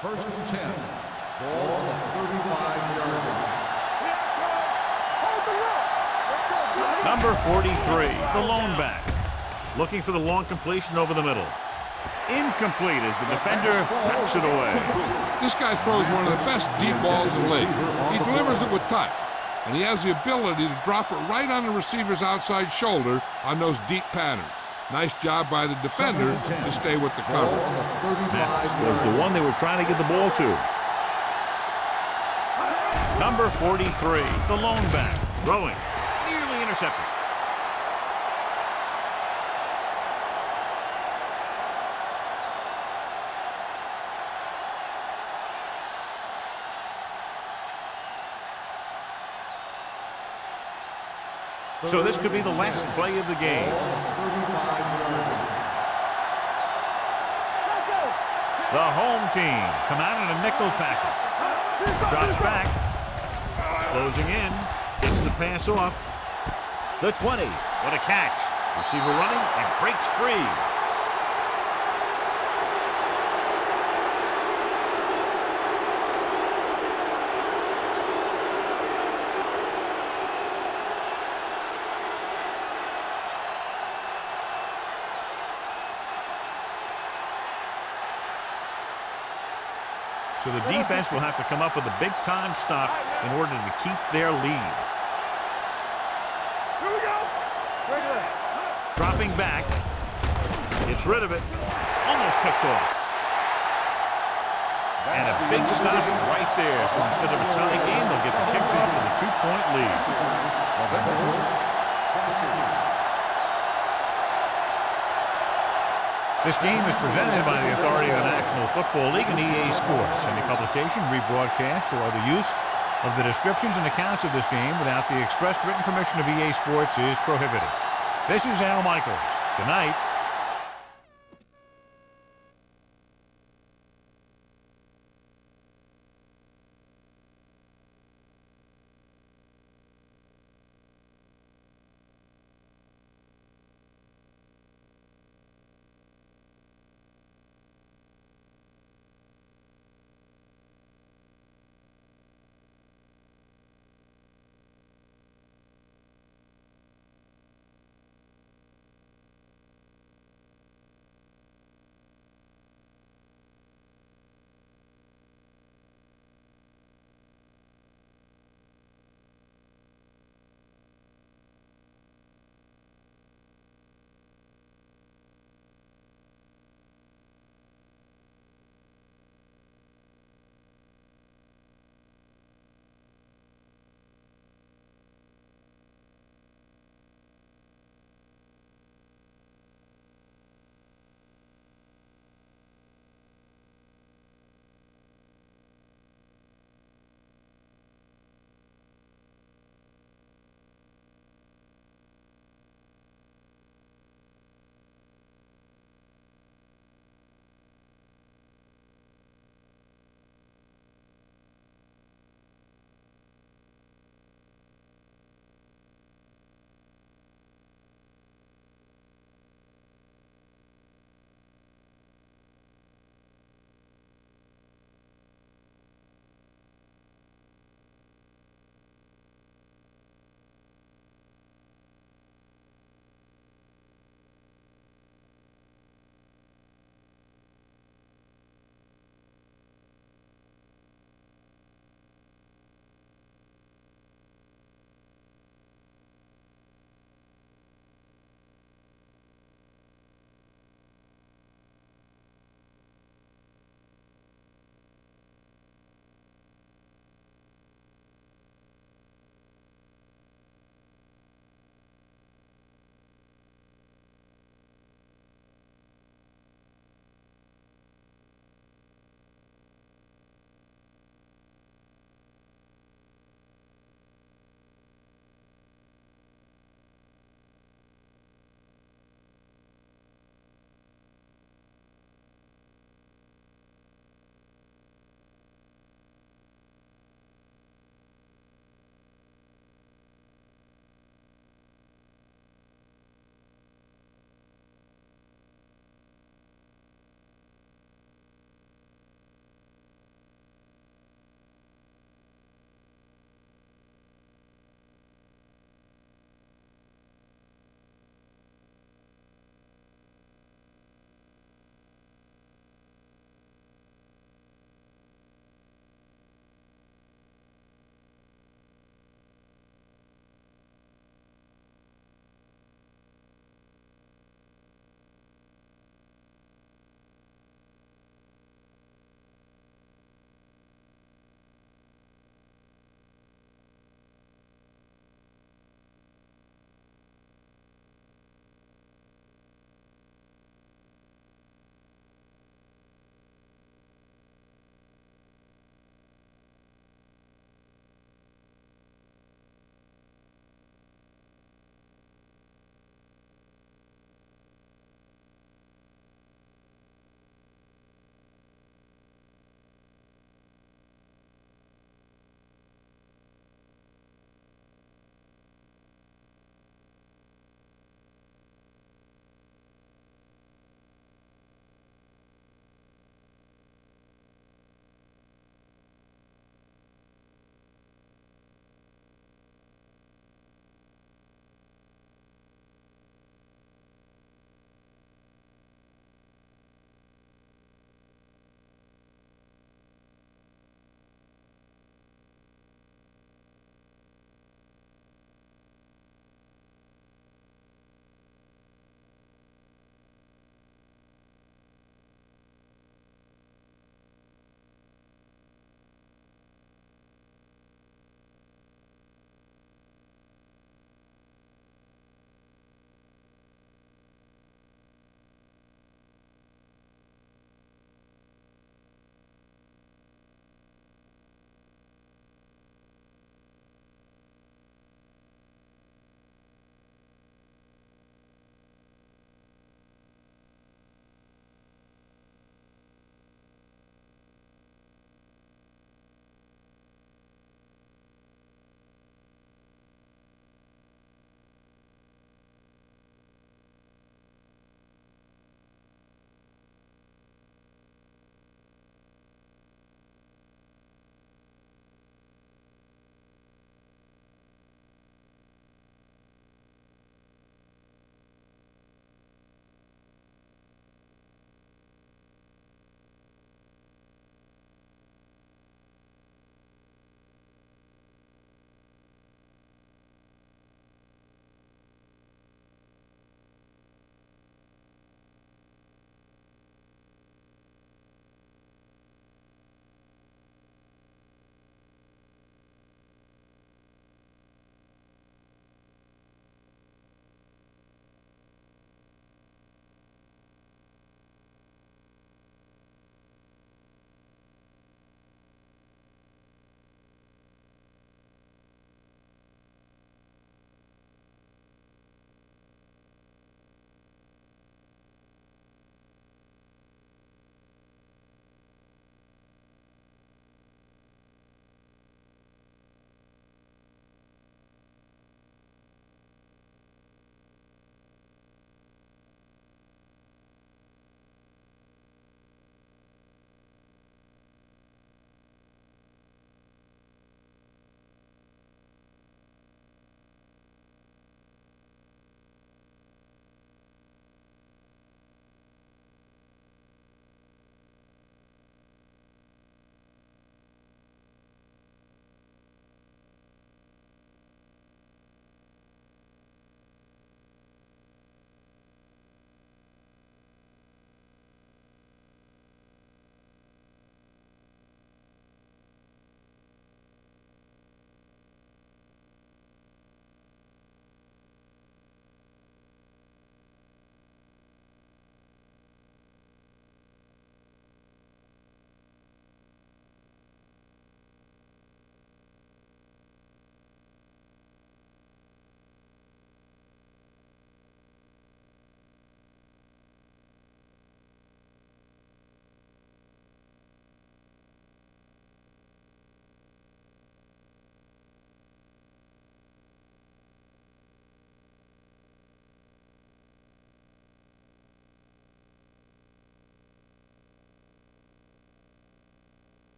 First and 10. Ball on the 35-yard line. Hold the rock. Let's go. Number 43, the lone back. Looking for the long completion over the middle. Incomplete as the defender backs it away. This guy throws one of the best deep balls in the league. He delivers it with touch, and he has the ability to drop it right on the receiver's outside shoulder on those deep patterns. Nice job by the defender to stay with the cover. That was the one they were trying to get the ball to. Number 43, the lone back, throwing, nearly intercepted. So this could be the last play of the game. The home team come out in a nickel package. Drops back. Closing in. Gets the pass off. The 20. What a catch. Receiver running and breaks free. So the defense will have to come up with a big-time stop in order to keep their lead. Here we go. Dropping back. Gets rid of it. Almost picked off. And a big stop right there. So instead of a tie game, they'll get the kickoff for the 2-point lead. This game is presented by the authority of the National Football League and EA Sports. Any publication, rebroadcast, or other use of the descriptions and accounts of this game without the expressed written permission of EA Sports is prohibited. This is Al Michaels. Good night.